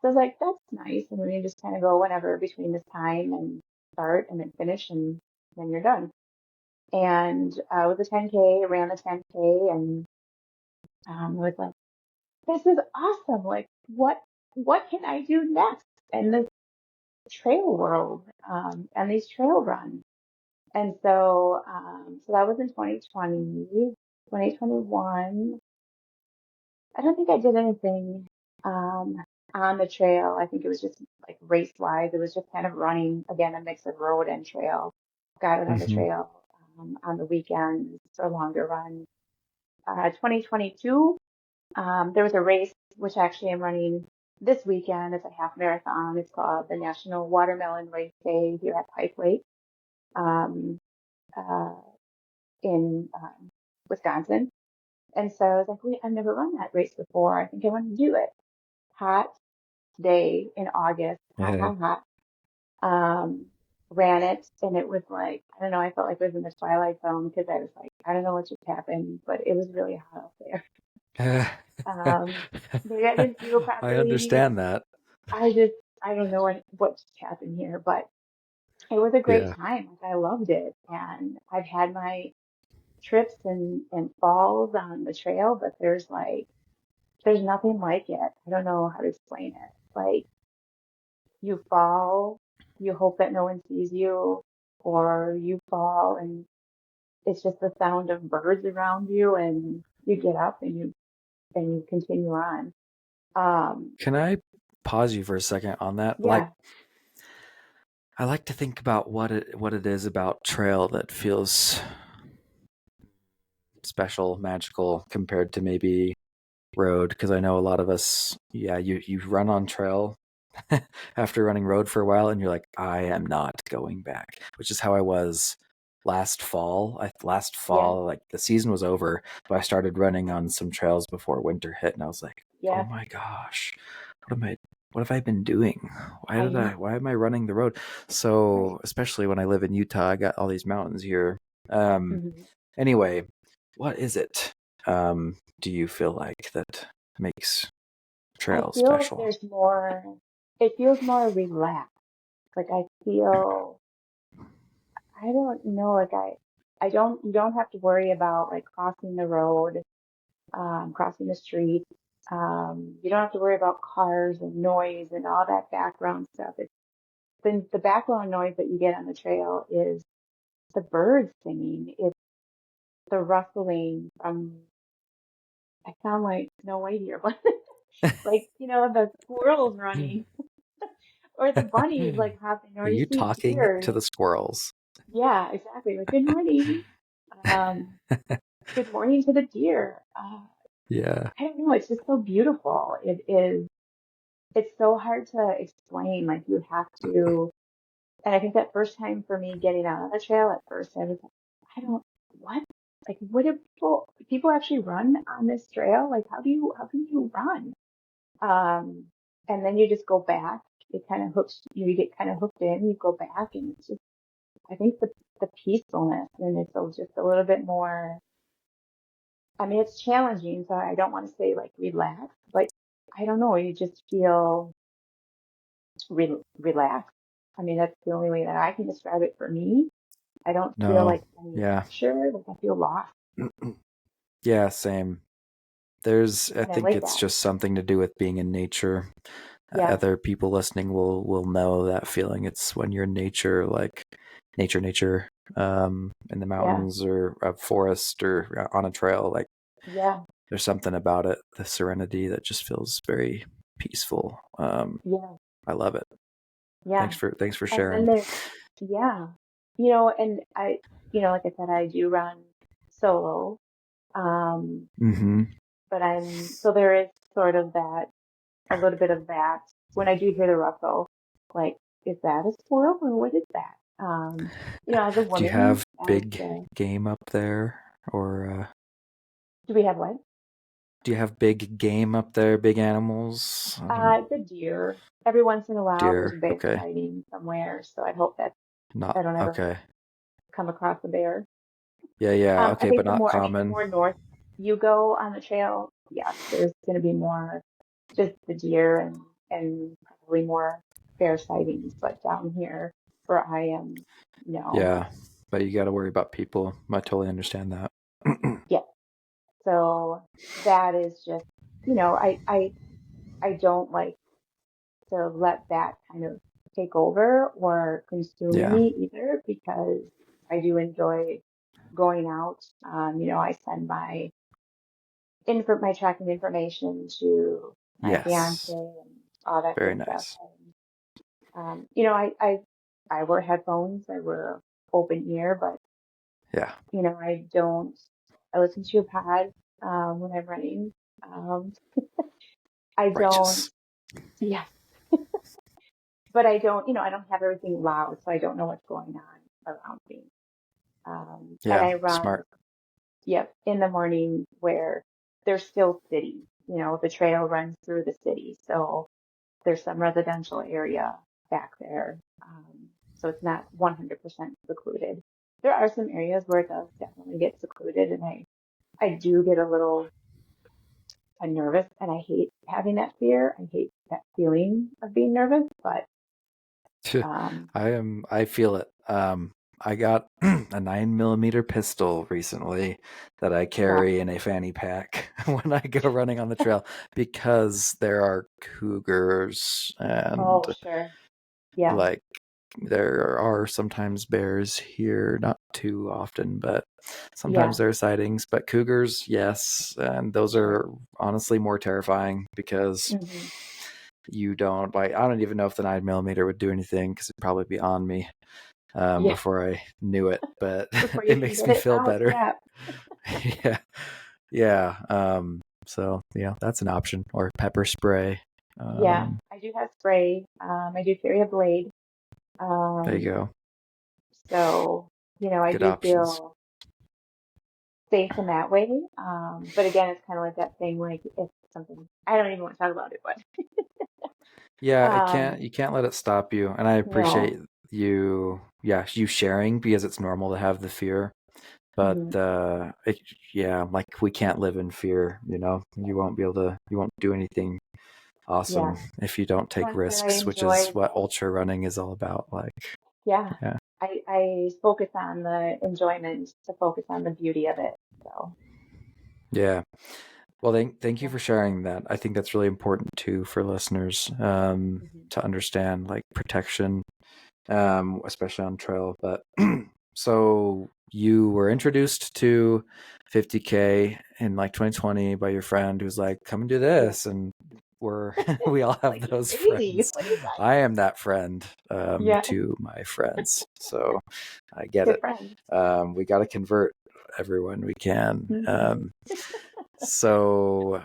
So I was like, that's nice. And then you just kind of go whenever between this time and start and then finish and then you're done. And with the 10K, I ran the 10K and I was like, this is awesome. Like, what can I do next in this trail world and these trail runs? And so that was in 2020, 2021. I don't think I did anything um, on the trail. I think it was just like race wise. It was just kind of running again, a mix of road and trail. Got it on the Mm-hmm. trail on the weekends for longer runs. 2022, there was a race, which actually I'm running this weekend. It's a half marathon. It's called the National Watermelon Race Day here at Pike Lake, um, uh, in Wisconsin. And so I was like, wait, I've never run that race before. I think I want to do it. Hot day in August, hot, Yeah. hot, hot. Um, Ran it, and it was like, I don't know, I felt like I was in the Twilight Zone because I was like, I don't know what just happened, but it was really hot out there. Um, Maybe I didn't fuel I properly. understand that. I just, I don't know what just happened here, but it was a great Yeah. time. Like, I loved it. And I've had my trips and falls on the trail, but there's nothing like it. I don't know how to explain it. Like, you fall, you hope that no one sees you, or you fall and it's just the sound of birds around you, and you get up and you continue on. Um, Can I pause you for a second on that? Like, yeah, I like to think about what it is about trail that feels special, magical compared to maybe road, because I know a lot of us, yeah, you run on trail after running road for a while and you're like, I am not going back, which is how I was last yeah, fall, like the season was over, but I started running on some trails before winter hit and I was like, oh yeah. my gosh, what am I what have I been doing? I know. Why am I running the road? Right. So especially when I live in Utah, I got all these mountains here. um Hmm. anyway, what is it, do you feel like that makes I trail feel like special? there's more, it feels more relaxed. Like I feel, I don't know, I don't, you don't have to worry about like crossing the road, crossing the street. You don't have to worry about cars and noise and all that background stuff. It's the background noise that you get on the trail is the birds singing. It's the rustling from, I sound like Snow White here, but like, the squirrels running or the bunnies like hopping, or Are you you see talking deer. to the squirrels? Yeah, exactly. Like, good morning. Um, Good morning to the deer. Yeah. I don't know. It's just so beautiful. It is. It's so hard to explain. Like, you have to. And I think that first time for me getting out on the trail, at first I was like, I don't, what? Like, what do people actually run on this trail? Like, how can you run? Um, and then you just go back. It kind of hooks you. You get kind of hooked in. You go back, and it's just, I think the peacefulness, and it's just a little bit more. I mean, it's challenging, so I don't want to say like relaxed, but I don't know. You just feel relaxed. I mean, that's the only way that I can describe it for me. I don't feel No. like any Yeah. pressure. Like, I feel lost, Yeah, same. I and I think like it's that. just something to do with being in nature. Yeah, Other people listening will know that feeling. It's when you're in nature, like nature, in the yeah, mountains or a forest or on a trail. Like yeah, there's something about it, the serenity that just feels very peaceful. yeah, I love it. yeah. Thanks for And then sharing. there's, yeah, and like I said, I do run solo. Um, Mm-hmm. but so there is sort of that, a little bit of that when I do hear the ruffle, like, is that a squirrel or what is that? As a Do you woman, have big game up there, or do we have what? do you have big game up there? Big animals? The deer. Every once in a while, there's a Deer. bear Okay. sighting somewhere, so I hope that Not I don't ever okay. come across a bear. Yeah, yeah. I Okay, think but not the common. more north you go on the trail, yes, there's going to be more just the deer and probably more bear sightings. But down here where I am, no. Yeah, but you got to worry about people. I totally understand that. Yeah. So that is just, I don't like to let that kind of take over or consume Yeah. me either, because I do enjoy going out. I send my tracking information to my fiance Yes. and all that Very good stuff. nice. And, I wear headphones, I wear open ear, but Yeah. I don't, I listen to a pod. when I'm running. Um, I don't, Righteous. yeah, but I don't, I don't have everything loud, so I don't know what's going on around me. And Yeah, I run, smart. yep, in the morning where there's still city. The trail runs through the city, so there's some residential area back there. So it's not 100% secluded. There are some areas where it does definitely get secluded, and I do get a little nervous, and I hate having that fear. I hate that feeling of being nervous, but um, I feel it. I got a 9 millimeter pistol recently that I yeah. carry in a fanny pack when I go running on the trail because there are cougars and Oh, sure. Yeah, like there are sometimes bears here, not too often, but sometimes yeah, there are sightings. But cougars, yes, and those sure. are honestly more terrifying because Hmm. you don't like. I don't even know if the 9 millimeter would do anything because it'd probably be on me Yeah, before I knew it. But before you it can makes get me it feel out, better. yeah. Yeah, yeah. So yeah, that's an option or pepper spray. Yeah, Um, I do have spray. I do carry a blade. there you Um, go. so, I Good do options. feel safe in that way. But again, it's kind of like that thing, like if something, I don't even want to talk about it, but Yeah, it can't. um, You can't let it stop you. And I no. appreciate you. Yeah, you sharing because it's normal to have the fear. But Hmm. yeah, like we can't live in fear. You won't be able to. You won't do anything Yeah. awesome if you don't take Plus that I risks, which is enjoy what the, ultra running is all about. Like, yeah, yeah, I focus on the enjoyment to focus on the beauty of it. So, yeah. Well, thank you yeah. for sharing that. I think that's really important too for listeners Hmm. to understand like protection, especially on trail. But so you were introduced to 50K in like 2020 by your friend who's like, "Come and do Yeah. this," and we all have Like, you're those crazy. friends. What is that? I am that friend Yeah. to my friends, so I get Good it. friend. We got to convert everyone we can. Hmm. So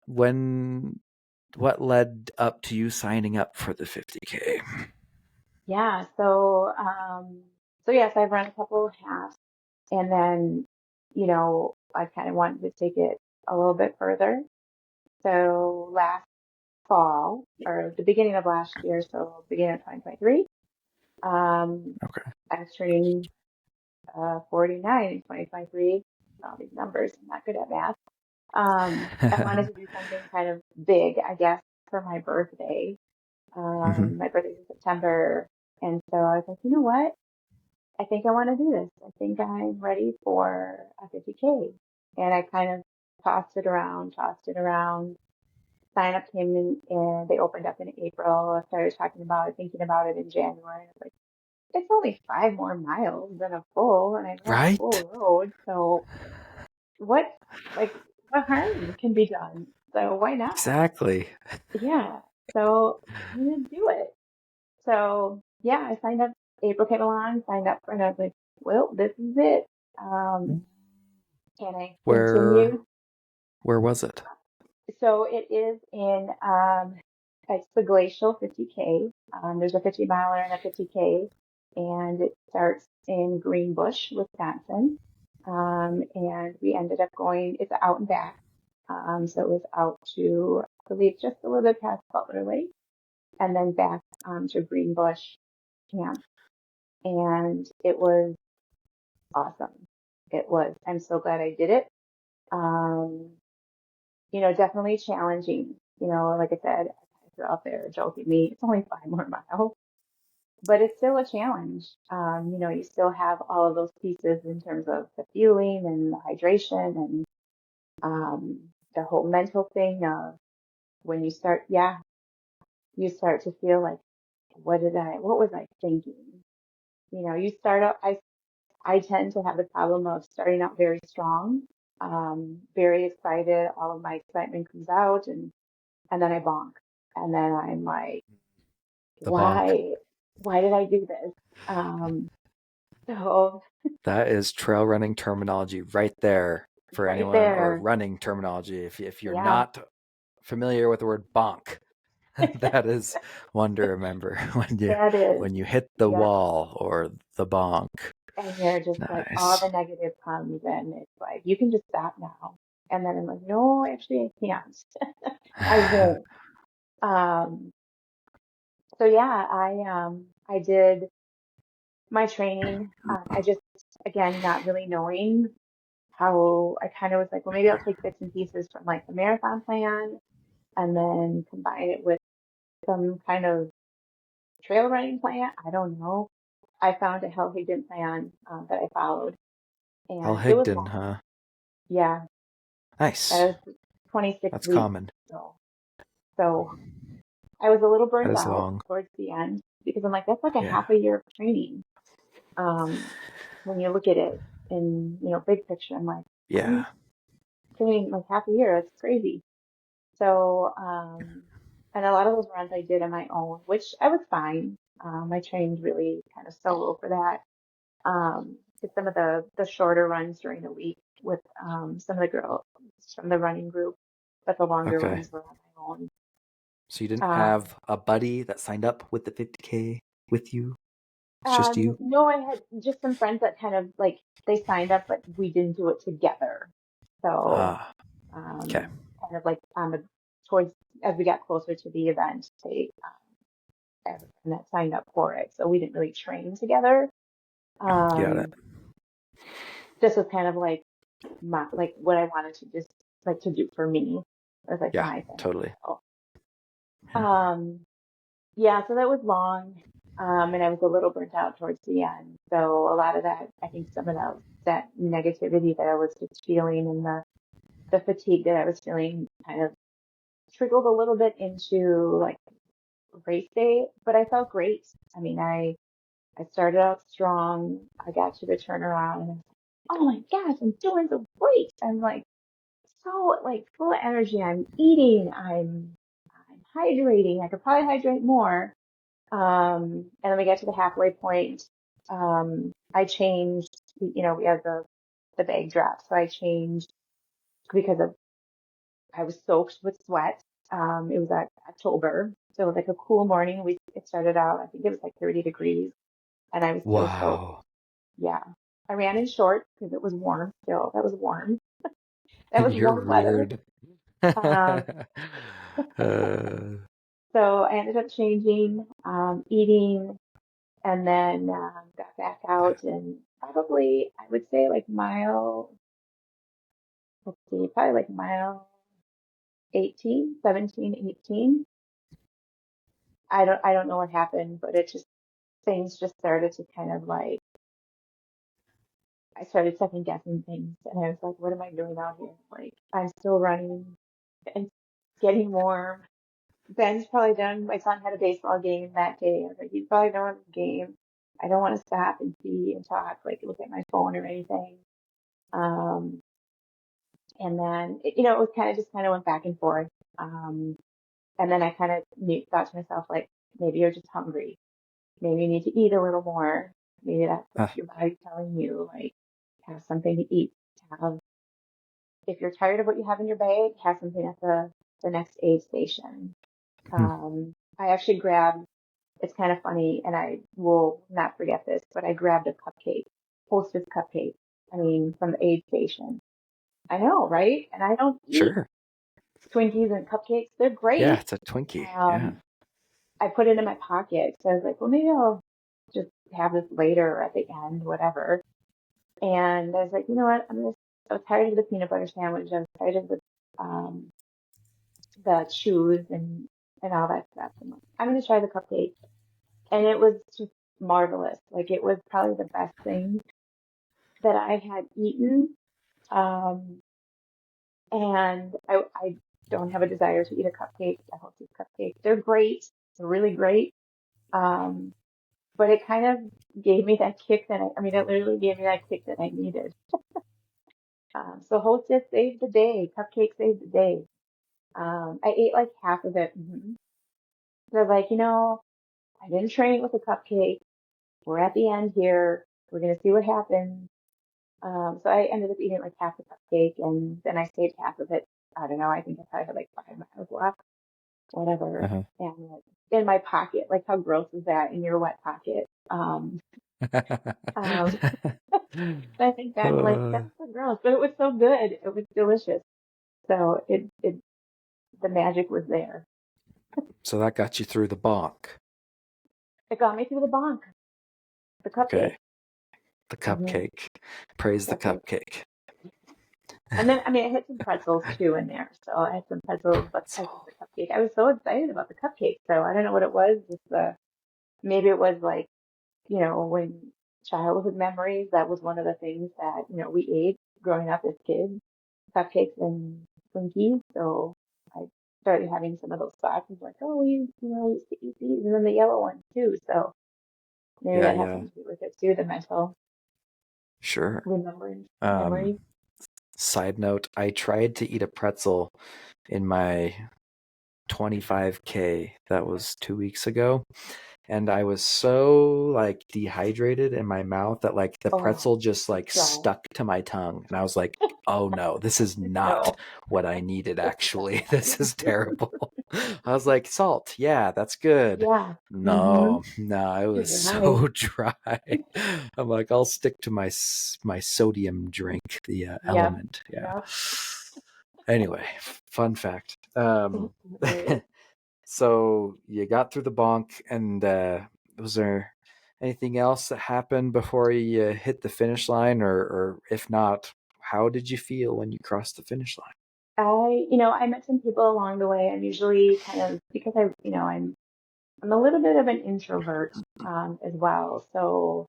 when what led up to you signing up for the 50K? Yeah. So yes, I've run a couple of halves, and then, I kind of wanted to take it a little bit further. So last fall, or the beginning of last year, so beginning of 2023, Okay. I was turning 49 in 2023. All these numbers, I'm not good at math. I wanted to do something kind of big, I guess, for my birthday. Hmm. My birthday's in September, and so I was like, you know what? I think I want to do this. I think I'm ready for a 50K. And I kind of tossed it around. Sign up came in, and they opened up in April. I started talking about it, thinking about it in January. I was like, it's only 5 more miles than a full, and I run a full Right? road. So what, like, what harm can be done? So why not? Exactly. Yeah. So I'm gonna do it. So yeah, I signed up. April came along, signed up for it, and I was like, well, this is it. Um, and I Where continue. where was it? So it is in, it's the Glacial 50K. There's a 50 miler and a 50K, and it starts in Greenbush, Wisconsin. And we ended up going, it's out and back. So it was out to, I believe, just a little bit past Butler Lake, and then back to Greenbush Camp. And it was awesome. It was. I'm so glad I did it. Um, definitely challenging. Like I said, I threw out there jokingly, it's only 5 more miles, but it's still a challenge. You still have all of those pieces in terms of the fueling and the hydration and the whole mental thing of when you start, yeah, you start to feel like, what was I thinking? You start out, I tend to have the problem of starting out very strong, very excited. All of my excitement comes out, and then I bonk. And then I'm like, The bonk. why did I do this? So That is trail running terminology right there for right anyone, or there. running terminology. If you're Yeah, not familiar with the word bonk, that is one to remember that is. when you hit the Yeah. wall or the bonk. And they're just like all Nice. the negative comes and it's like, you can just stop now. And then I'm like, no, actually I can't. I won't. Um, so yeah, I did my training. I just, again, not really knowing how I kind of was like, well, maybe I'll take bits and pieces from like the marathon plan and then combine it with some kind of trail running plan. I don't know. I found a healthy gym plan that I followed, Al and it was Higdon, long. huh? Yeah, Nice. that was 26 That's weeks. common. So I was a little That burnt is out long. towards the end because I'm like, that's like a Yeah. half a year of training. Um, when you look at it in, big picture, I'm like, I'm Yeah. training like half a year. That's crazy. So, and a lot of those runs I did on my own, which I was fine. I trained really kind of solo for that. Did some of the shorter runs during the week with some of the girls from the running group, but the longer Okay. runs were on my own. So you didn't Um, have a buddy that signed up with the 50K with you? It's just you? no, I had just some friends that kind of like they signed up, but we didn't do it together. So, Ah, okay. kind of like on the towards as we got closer to the event, they everyone that signed up for it. So we didn't really train together. Got it. Um, this was kind of like like what I wanted to just like to do for me. It was like Yeah, my thing. totally. So, Yeah. um, yeah, so that was long. And I was a little burnt out towards the end. So a lot of that, I think some of that negativity that I was just feeling and the fatigue that I was feeling kind of trickled a little bit into like race day, but I felt great. I mean, I started out strong. I got to the turnaround and I was like, oh my gosh, I'm doing so great. I'm like so like full of energy. I'm eating. I'm hydrating. I could probably hydrate more. And then we get to the halfway point. I changed. We had the bag drop, so I changed because of I was soaked with sweat. It was October, so it was like a cool morning. It started out. I think it was like 30 degrees, and I was still soaked. Wow. Yeah. I ran in shorts because it was warm still. That was warm. That was You're warm weather. weird. Um, so I ended up changing, eating, and then got back out and probably, I would say like let's see, probably like mile 18, 17, 18. I don't know what happened, but things just started to kind of like, I started second guessing things and I was like, what am I doing out here? Like, I'm still running and getting warm. Ben's probably done. My son had a baseball game that day. I was like, he's probably done with the game. I don't want to stop and see and talk, like look at my phone or anything. Um, and then, it was kind of just kind of went back and forth. Um, and then I kind of thought to myself, like, maybe you're just hungry. Maybe you need to eat a little more. Maybe that's what Huh. your body's telling you, like, have something to eat. Have, if you're tired of what you have in your bag, have something at the next aid station. Hmm. I actually grabbed, it's kind of funny, and I will not forget this, but I grabbed a cupcake, Hostess cupcake. I mean, from the aid station. I know, right? And I don't eat Sure. Twinkies and cupcakes. They're Yeah, great. it's a Twinkie. Yeah. Um, I put it in my pocket. So I was like, well, maybe I'll just have this later at the end, whatever. And I was like, you know what? I was tired of the peanut butter sandwich. I was tired of um, the chews and all that stuff. I'm going to try the cupcake. And it was just marvelous. Like it was probably the best thing that I had eaten. Um, and I don't have a desire to eat a cupcake, a Hostess cupcake. They're great. They're really great. Um, but it kind of gave me that kick that I mean, it literally gave me that kick that I needed. So Hostess saved the day. Cupcake saved the day. I ate like half of it. So I was like, I didn't train with a cupcake. We're at the end here. We're gonna see what happens. So I ended up eating like half a cupcake and then I saved half of it. I don't know. I think I probably had like 5 miles left, whatever. Uh-huh. And in my pocket, like how gross is that in your wet pocket? Um, I think that like Uh, that's so gross, but it was so good. It was delicious. So the magic was there. so that got you through the bonk. It got me through the bonk, the cupcake. Okay. The Hmm. cupcake. Praise the Cupcake. cupcake. And then, I mean, I had some pretzels too in there. So I had some pretzels, but I think So, the cupcake. I was so excited about the cupcake. So I don't know what it was. Just maybe it was like, when childhood memories, that was one of the things that, we ate growing up as kids, cupcakes and Twinkies. So I started having some of those thoughts. I was like, oh, we used to eat these and then the yellow ones too. So maybe yeah, that has yeah, something to do with it too, the mental sure. remembering Um, memory. Side note, I tried to eat a pretzel in my 25K. That was 2 weeks ago. And I was so like dehydrated in my mouth that like the Oh, pretzel just like dry. stuck to my tongue. And I was like, oh no, this is not No, what I needed this is not actually. right. This is terrible. I was like, salt, yeah, that's good. Yeah. Mm-hmm. No, it Too was dry. so dry. I'm like, I'll stick to my sodium drink, the Yep. element. Yeah. Yep. Anyway, fun fact. Hilarious. So you got through the bonk, and was there anything else that happened before you hit the finish line, or if not, how did you feel when you crossed the finish line? I met some people along the way. I'm usually kind of because I'm a little bit of an introvert as well. So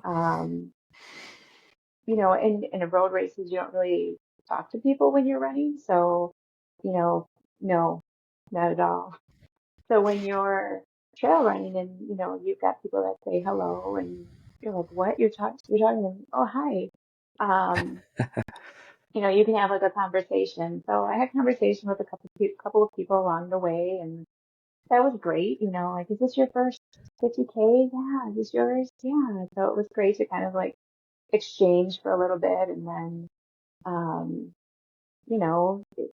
um, in road races you don't really talk to people when you're running. So, you know, no, not at all. So when you're trail running and you've got people that say hello and you're like, what? You're talking to them, oh hi. Um, you can have like a conversation. So I had conversation with a couple of people along the way, and that was great. Like, is this your first 50K? Yeah. Is this yours? Yeah. So it was great to kind of like exchange for a little bit, and then um, you know, it,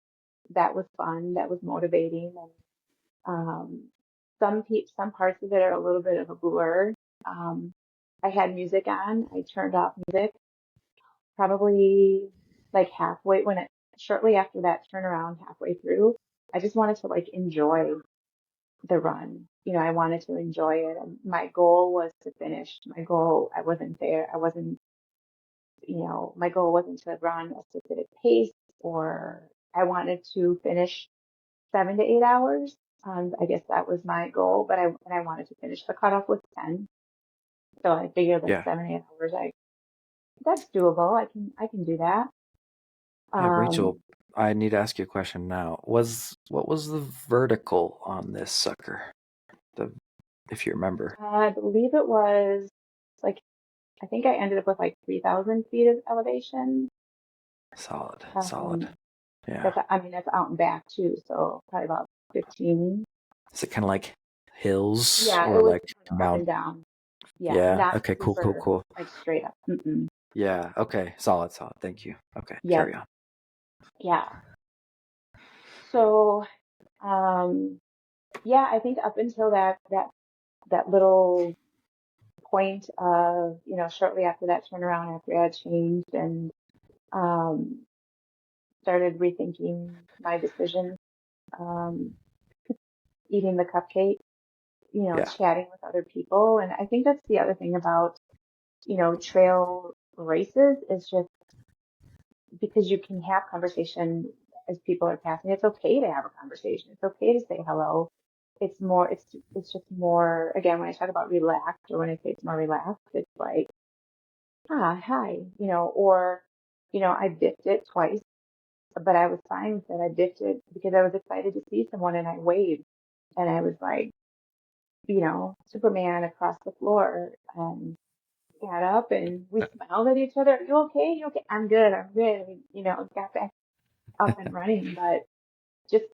that was fun. That was motivating, and some parts of it are a little bit of a blur. Um, I had music on. I turned off music probably like halfway shortly after that turnaround, halfway through. I just wanted to like enjoy the run. I wanted to enjoy it. And my goal was to finish. My goal, I wasn't there. I wasn't, my goal wasn't to run a specific pace or I wanted to finish 7 to 8 hours. I guess that was my goal, but I wanted to finish. The cutoff was 10. So I figured like Yeah, 7, 8 hours, that's doable. I can do that. yeah, Rachel, Um, I need to ask you a question now. What was the vertical on this sucker? The if you remember. I believe it was like, I think I ended up with like 3,000 feet of elevation. Solid, solid. Um, Yeah. I mean, that's out and back too. So probably about 15. Is it kind of like hills Yeah, it or was like kind of up mount? and down. Yeah, Yeah. not Okay. Cool. Cool. super Cool. like straight up. Mm-mm. Yeah. Okay. Solid. Solid. Thank you. Okay. Yep. Carry on. Yeah. So, um, yeah, I think up until that little point of, shortly after that turnaround, after I had changed and um, started rethinking my decision, um, eating the cupcake, Yeah. chatting with other people. And I think that's the other thing about, trail races is just because you can have conversation as people are passing. It's okay to have a conversation. It's okay to say hello. It's just more, again, when I talk about relaxed or when I say it's more relaxed, it's like, hi, or, I dipped it twice, but I was fine with it. I dipped it because I was excited to see someone and I waved and I was like, Superman across the floor and got up and we smiled at each other. You okay? You okay? I'm good. I'm good. And we, got back up and running, but just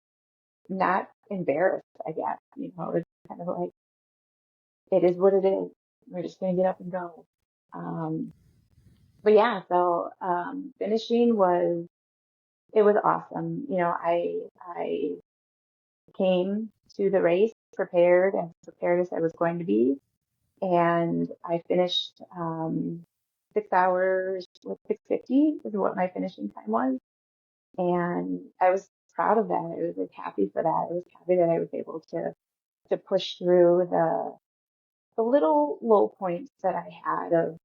not embarrassed, I guess. It's kind of like, it is what it is. We're just going to get up and go. Um, But yeah, so finishing was it was awesome. I came to the race prepared, as prepared as I was going to be, and I finished 6 hours with 6:50 is what my finishing time was, and I was proud of that. I was like happy for that. I was happy that I was able to push through the little low points that I had of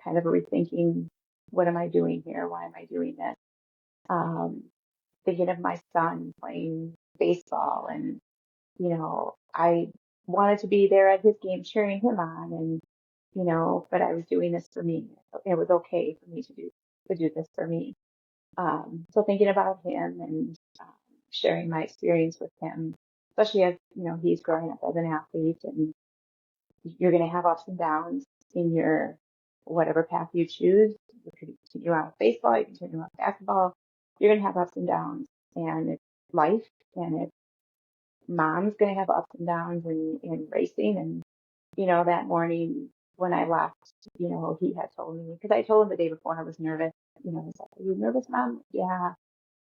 kind of rethinking, what am I doing here? Why am I doing this? Um, Thinking of my son playing baseball, and I wanted to be there at his game cheering him on, and but I was doing this for me. It was okay for me to do this for me. So thinking about him and sharing my experience with him, especially as he's growing up as an athlete, and you're going to have ups and downs in your whatever path you choose. You could continue on with baseball, you can continue on with basketball. You're going to have ups and downs, and it's life, and it's mom's going to have ups and downs in racing. And that morning when I left, he had told me, because I told him the day before I was nervous. He's like, "Are you nervous, Mom?" Yeah.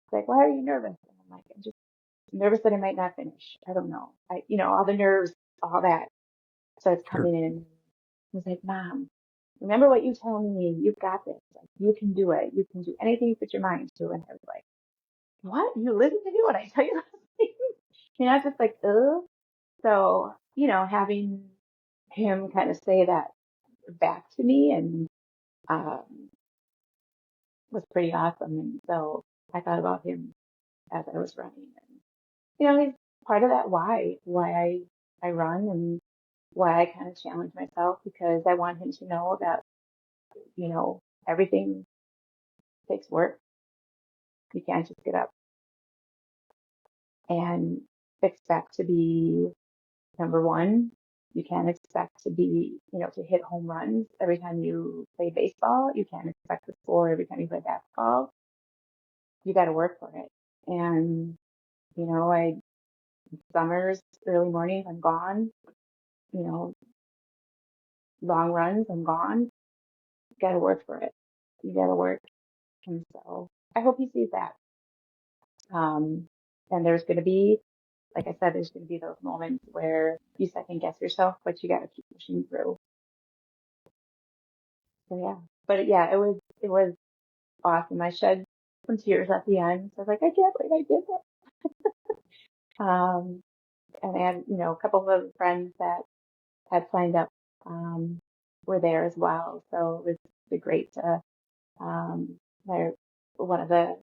He's like, "Why are you nervous?" And I'm like, "I'm just nervous that I might not finish. I don't know. All the nerves, all that starts Sure. coming in." He was like, "Mom, remember what you tell me. You've got this. Like, you can do it. You can do anything you put your mind to." And I was like, "What? You listen to me when I tell you that?" You're not just like, ugh. So, having him kind of say that back to me, and um, was pretty awesome. And so I thought about him as I was running. And, he's part of that why I run, and why I kind of challenge myself, because I want him to know that, everything takes work. You can't just get up and expect to be number one. You can't expect to be, to hit home runs every time you play baseball. You can't expect to score every time you play basketball. You got to work for it. And, I summers, early mornings, I'm gone. You know, Long runs, I'm gone. You got to work for it. You got to work. And so I hope he sees that. Um, and there's going to be, like I said, there's going to be those moments where you second guess yourself, but you got to keep pushing through. So yeah, but yeah, it was awesome. I shed some tears at the end. So I was like, I can't believe I did that. And I had, a couple of other friends that had signed up, um, were there as well. So it was great to, um, one of the,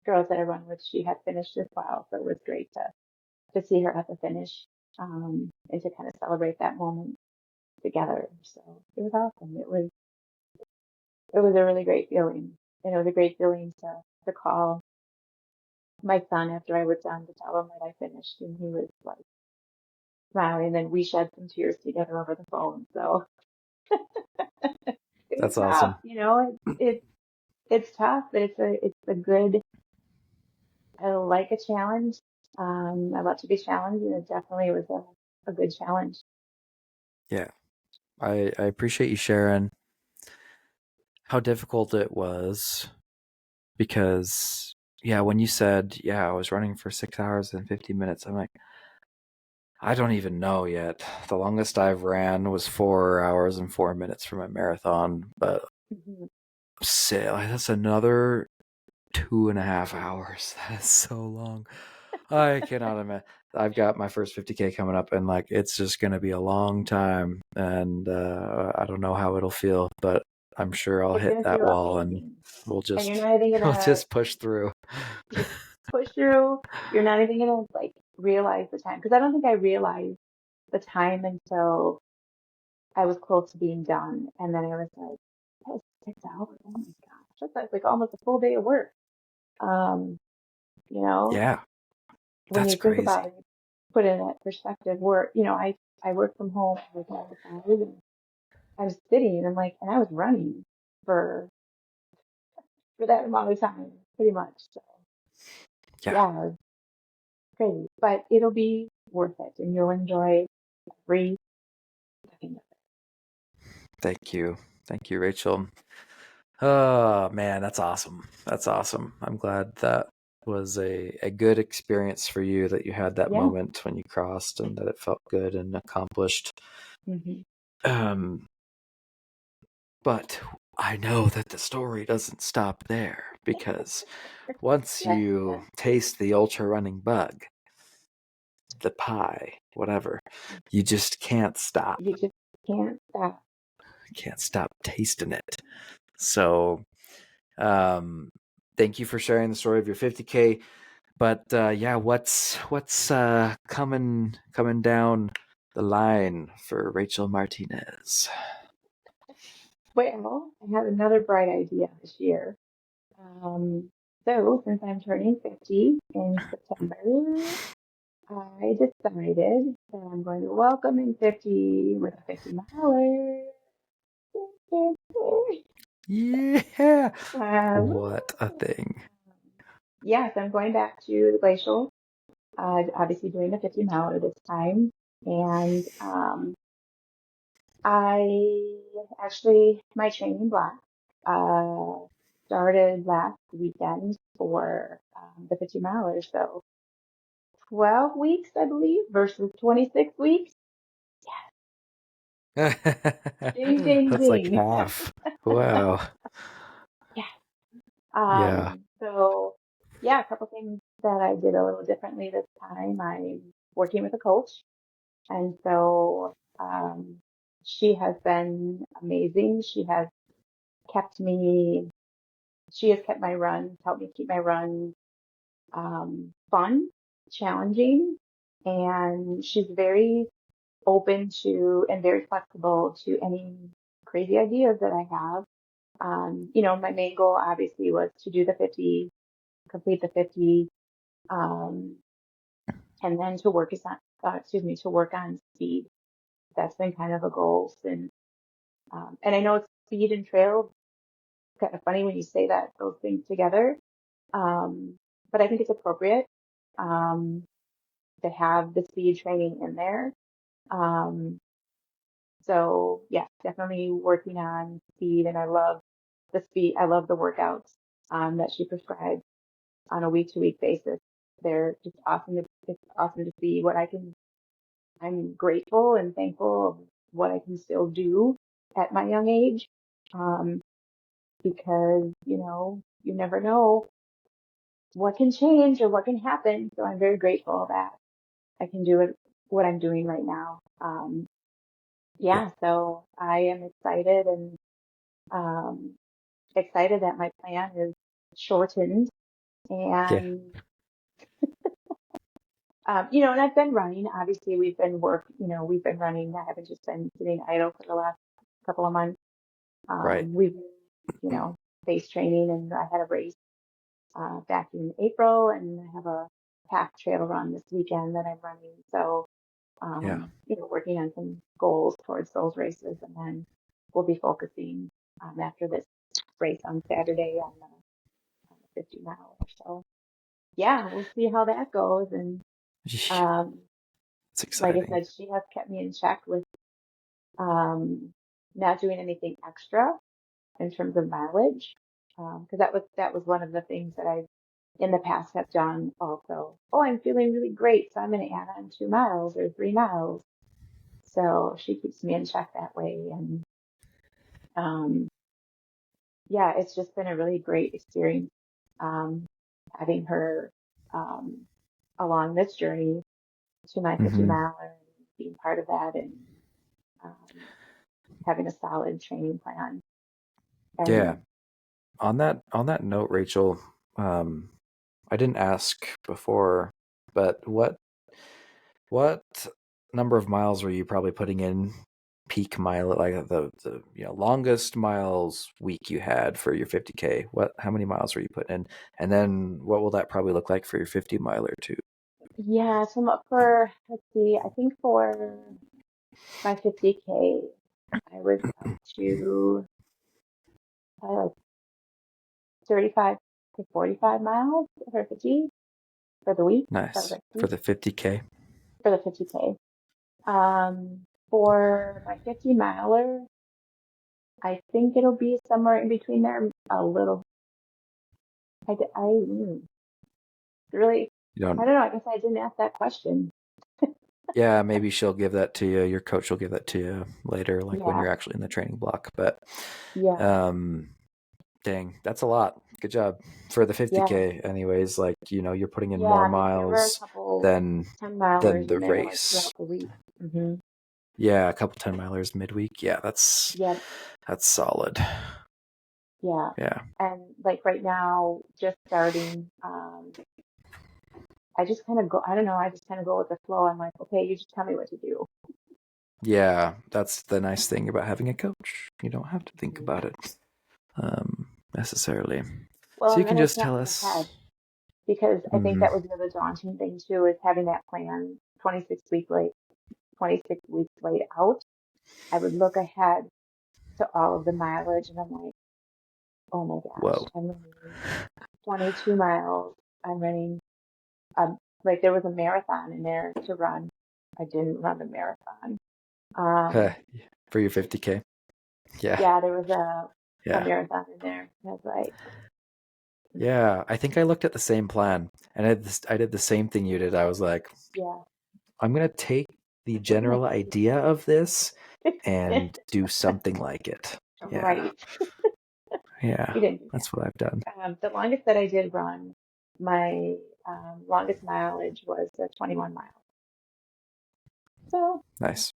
girls that I run with, she had finished as well. So it was great to see her at the finish, and to kind of celebrate that moment together. So it was awesome. It was a really great feeling. And it was a great feeling to call my son after I was done to tell him that I finished, and he was like smiling. And then we shed some tears together over the phone. So it was That's tough, awesome. it's tough, but it's a good. I like a challenge. I love to be challenged, and it definitely was a good challenge. Yeah. I appreciate you sharing how difficult it was because, yeah, when you said, yeah, I was running for 6 hours and 50 minutes, I'm like, I don't even know yet. The longest I've ran was 4 hours and 4 minutes for my marathon, but Mhm. still, that's another 2.5 hours. That is so long. I cannot imagine. I've got my first 50K coming up, and like it's just going to be a long time, and I don't know how it'll feel, but I'm sure I'll It's hit gonna that feel wall, and amazing, we'll and you're just not even we'll gonna just push through. push through. You're not even gonna like realize the time, because I don't think I realized the time until I was close to being done, and then I was like, that was 6 hours. Oh my gosh, that's like almost a full day of work. Um, you know, Yeah, when that's you think crazy. about it, put in that perspective. I work from home all the time, and I was sitting and I'm like, and I was running for for that amount of time, pretty much. So Yeah, yeah, it was crazy, but it'll be worth it, and you'll enjoy every second of thank you, Rachel. Oh man, that's awesome. That's awesome. I'm glad that was a good experience for you, that you had that Yeah. moment when you crossed and that it felt good and accomplished. Hmm. Um, but I know that the story doesn't stop there, because once Yes, you yes. taste the ultra running bug, the pie, whatever, you just can't stop. You just can't stop. Can't stop tasting it. So, um, thank you for sharing the story of your 50K. But yeah, what's coming down the line for Rachel Martinez? Well, I have another bright idea this year. Um, so since I'm turning 50 in September, I decided that I'm going to welcome in 50 with a 50 miler. Yeah, Um, what a thing. yes, I'm going back to the glacial, obviously doing the 50 miler this time. And I actually, my training block uh, started last weekend for the 50 milers. So 12 weeks, I believe, versus 26 weeks. Ding, ding, That's like ding. half. Wow. Yeah. Yeah. So yeah, a couple things that I did a little differently this time. I'm working with a coach, and so she has been amazing. Kept me, she has kept my runs, helped me keep my runs fun, challenging, and she's very open to and very flexible to any crazy ideas that I have. My main goal obviously was to do the 50, complete the 50, um, and then to to work on speed. That's been kind of a goal since, and I know it's speed and trail, kind of funny when you say that, those things together. Um, but I think it's appropriate, um, to have the speed training in there. Um, so yeah, definitely working on speed, and I love the speed. I love the workouts, that she prescribes on a week to week basis. They're just awesome. It's awesome to see what I can. I'm grateful and thankful of what I can still do at my young age, um, because you never know what can change or what can happen. So I'm very grateful that I can do it, what I'm doing right now. Yeah. Yeah, so I am excited and um, excited that my plan is shortened. Yeah. And and I've been running. Obviously, we've been running. I haven't just been sitting idle for the last couple of months. Right. We've been, you know, base training, and I had a race back in April, and I have a half trail run this weekend that I'm running. So, Yeah. working on some goals towards those races, and then we'll be focusing after this race on Saturday on the 50 mile or so. Yeah, we'll see how that goes. And It's um, like I exciting. said, she has kept me in check with um, not doing anything extra in terms of mileage, because that was one of the things that I in the past have done also. Oh, I'm feeling really great, so I'm going to add on 2 miles or 3 miles. So she keeps me in check that way, and um, yeah, it's just been a really great experience, um, having her um, along this journey to my 50 Hmm. mile and being part of that, and um, having a solid training plan. Yeah. And On that note, Rachel, um, I didn't ask before, but what number of miles were you probably putting in peak mile, like the longest miles week you had for your 50K? How many miles were you putting in? And then what will that probably look like for your 50 miler too? yeah, so I'm up for, let's see, I think for my 50K, I was up to probably like 35 to 45 miles for 50 for the week. That was Nice. like For week the 50K? for the 50K. For my 50 miler, I think it'll be somewhere in between there, a little. Really, You I don't. don't know. I guess I didn't ask that question. Yeah, maybe she'll give that to you. Your coach will give that to you later, like when Yeah, you're actually in the training block. But yeah, um, dang, that's a lot. Good job for the yeah, 50K. Anyways, like you're putting in yeah. more I mean, there were a miles couple than 10-milers the in there, like race. throughout the week. Hmm. Yeah, a couple 10-milers midweek. Yeah, Yep, that's solid. yeah. Yeah. And like right now, just starting, I just kind of go, I don't know, I just kind of go with the flow. I'm like, okay, you just tell me what to do. Yeah, that's the nice thing about having a coach. You don't have to think Mhm. about it necessarily. Well, So you and then can I just can't tell look us. ahead because I think Hmm. that was the other daunting thing too, is having that plan 26 weeks laid out. I would look ahead to all of the mileage and I'm like, oh my gosh, Whoa. I'm running 22 miles. I'm running, like there was a marathon in there to run. I didn't run the marathon. Um, For your 50K. Yeah. yeah, there was a Yeah. marathon in there. And I was like, Yeah. I think I looked at the same plan and I did the same thing you did. I was like, yeah, I'm going to take the what am I general going idea of this to do? and do something like it. Yeah. Right. Yeah. We didn't do That's what I've done. that. The longest that I did run, my longest mileage was 21 miles. So, Nice.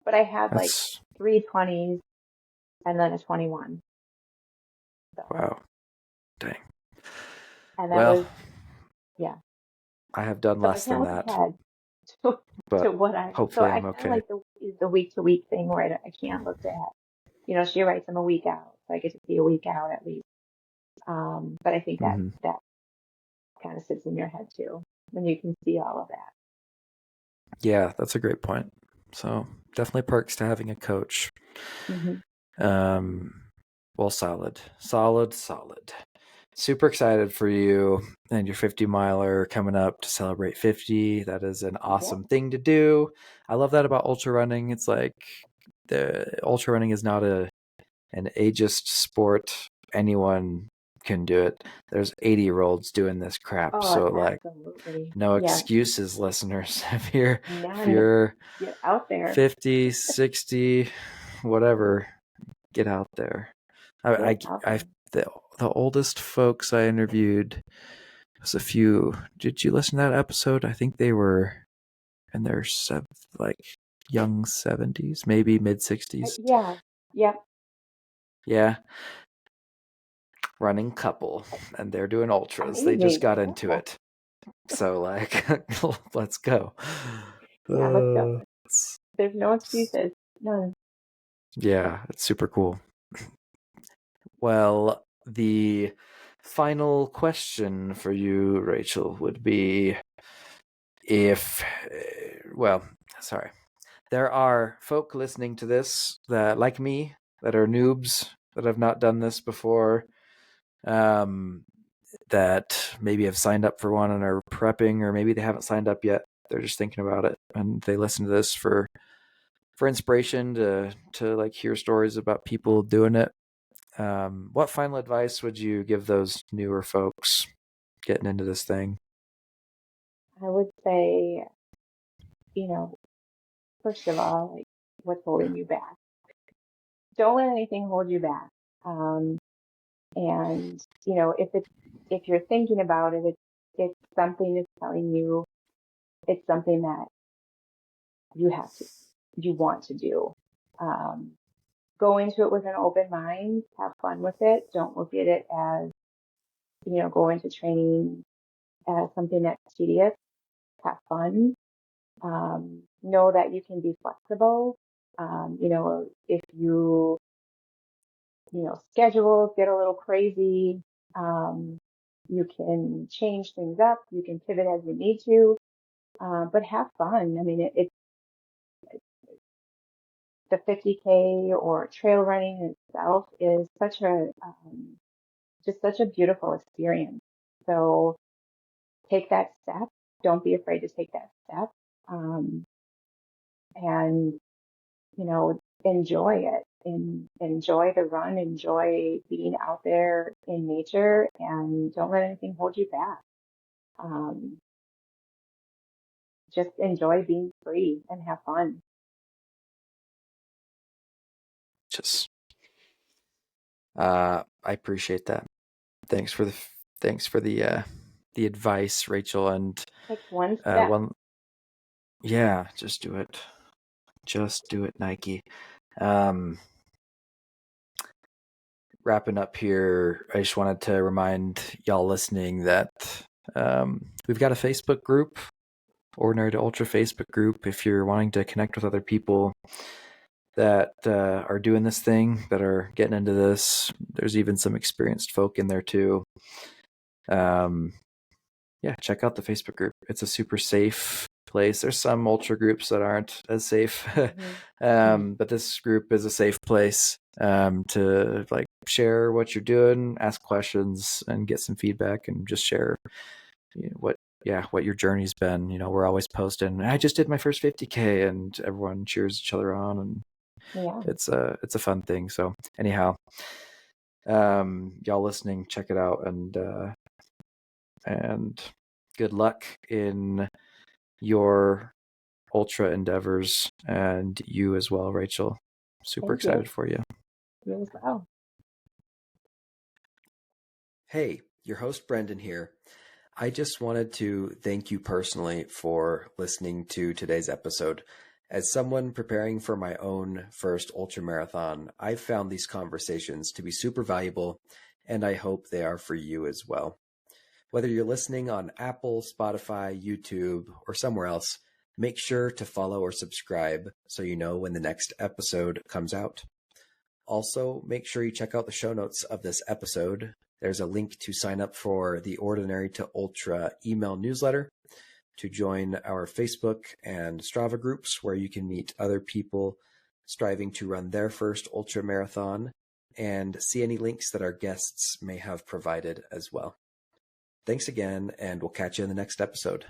but I had like That's, 3 20s and then a 21. So, wow. Dang. and that Well, was, yeah. I have done So I less can't than look that, ahead to, but to what so hopefully I I'm kind of okay. like the week to week thing where I can't look ahead. You know, she writes them a week out, so I get to see a week out at least. But I think that Hmm. that kind of sits in your head too, when you can see all of that. Yeah, that's a great point. So definitely perks to having a coach. Hmm. Um, well, solid, solid, solid. Super excited for you and your 50 miler coming up to celebrate 50. That is an Yep. awesome thing to do. I love that about ultra running. It's like the ultra running is not an ageist sport. Anyone can do it. There's 80-year-olds doing this crap. Oh, So like absolutely. no Yes. excuses, listeners. If None. you're Get out there. 50, 60, whatever, get out there. Get out I there. the the oldest folks I interviewed was a few. Did you listen to that episode? I think they were in their like young 70s, maybe mid 60s. Yeah. Yep. Yeah, running couple, and they're doing ultras. They just Amazing. got into Yeah. it. So like, let's go. Yeah. Let's go. It's, There's no excuses. None. yeah, it's super cool. Well, the final question for you, Rachel, would be if, well, sorry. There are folk listening to this that, like me, that are noobs, that have not done this before, um, that maybe have signed up for one and are prepping, or maybe they haven't signed up yet. They're just thinking about it, and they listen to this for inspiration to like hear stories about people doing it. What final advice would you give those newer folks getting into this thing? I would say, you know, first of all, like what's holding you back? Don't let anything hold you back. Um, and if you're thinking about it, it's something that's telling you it's something that you have to, you want to do. Um, go into it with an open mind, have fun with it. Don't look at it as, go into training as something that's tedious. Have fun. Know that you can be flexible. If schedules get a little crazy, um, you can change things up. You can pivot as you need to, but have fun. I mean, the 50K or trail running itself is just such a beautiful experience. So take that step. Don't be afraid to take that step, and enjoy it. enjoy the run, enjoy being out there in nature, and don't let anything hold you back. Um, just enjoy being free and have fun. Just I appreciate that. Thanks for the advice, Rachel. And Take one step. yeah, just do it. Just do it, Nike. Um, Wrapping up here, I just wanted to remind y'all listening that we've got a Facebook group, Ordinary to Ultra Facebook group. If you're wanting to connect with other people that are doing this thing, that are getting into this, there's even some experienced folk in there too. Yeah, check out the Facebook group. It's a super safe place. There's some ultra groups that aren't as safe, but this group is a safe place to like share what you're doing, ask questions, and get some feedback, and just share what your journey's been. We're always posting, I just did my first 50K, and everyone cheers each other on, and Yeah. it's a fun thing. So anyhow, y'all listening, check it out, and good luck in your ultra endeavors, and you as well, Rachel. Super Thank you. excited for you. You as well. Hey, your host Brendan here. I just wanted to thank you personally for listening to today's episode. As someone preparing for my own first ultra marathon, I've found these conversations to be super valuable, and I hope they are for you as well. Whether you're listening on Apple, Spotify, YouTube, or somewhere else, make sure to follow or subscribe so you know when the next episode comes out. Also, make sure you check out the show notes of this episode. There's a link to sign up for the Ordinary to Ultra email newsletter, to join our Facebook and Strava groups where you can meet other people striving to run their first ultra marathon, and see any links that our guests may have provided as well. Thanks again, and we'll catch you in the next episode.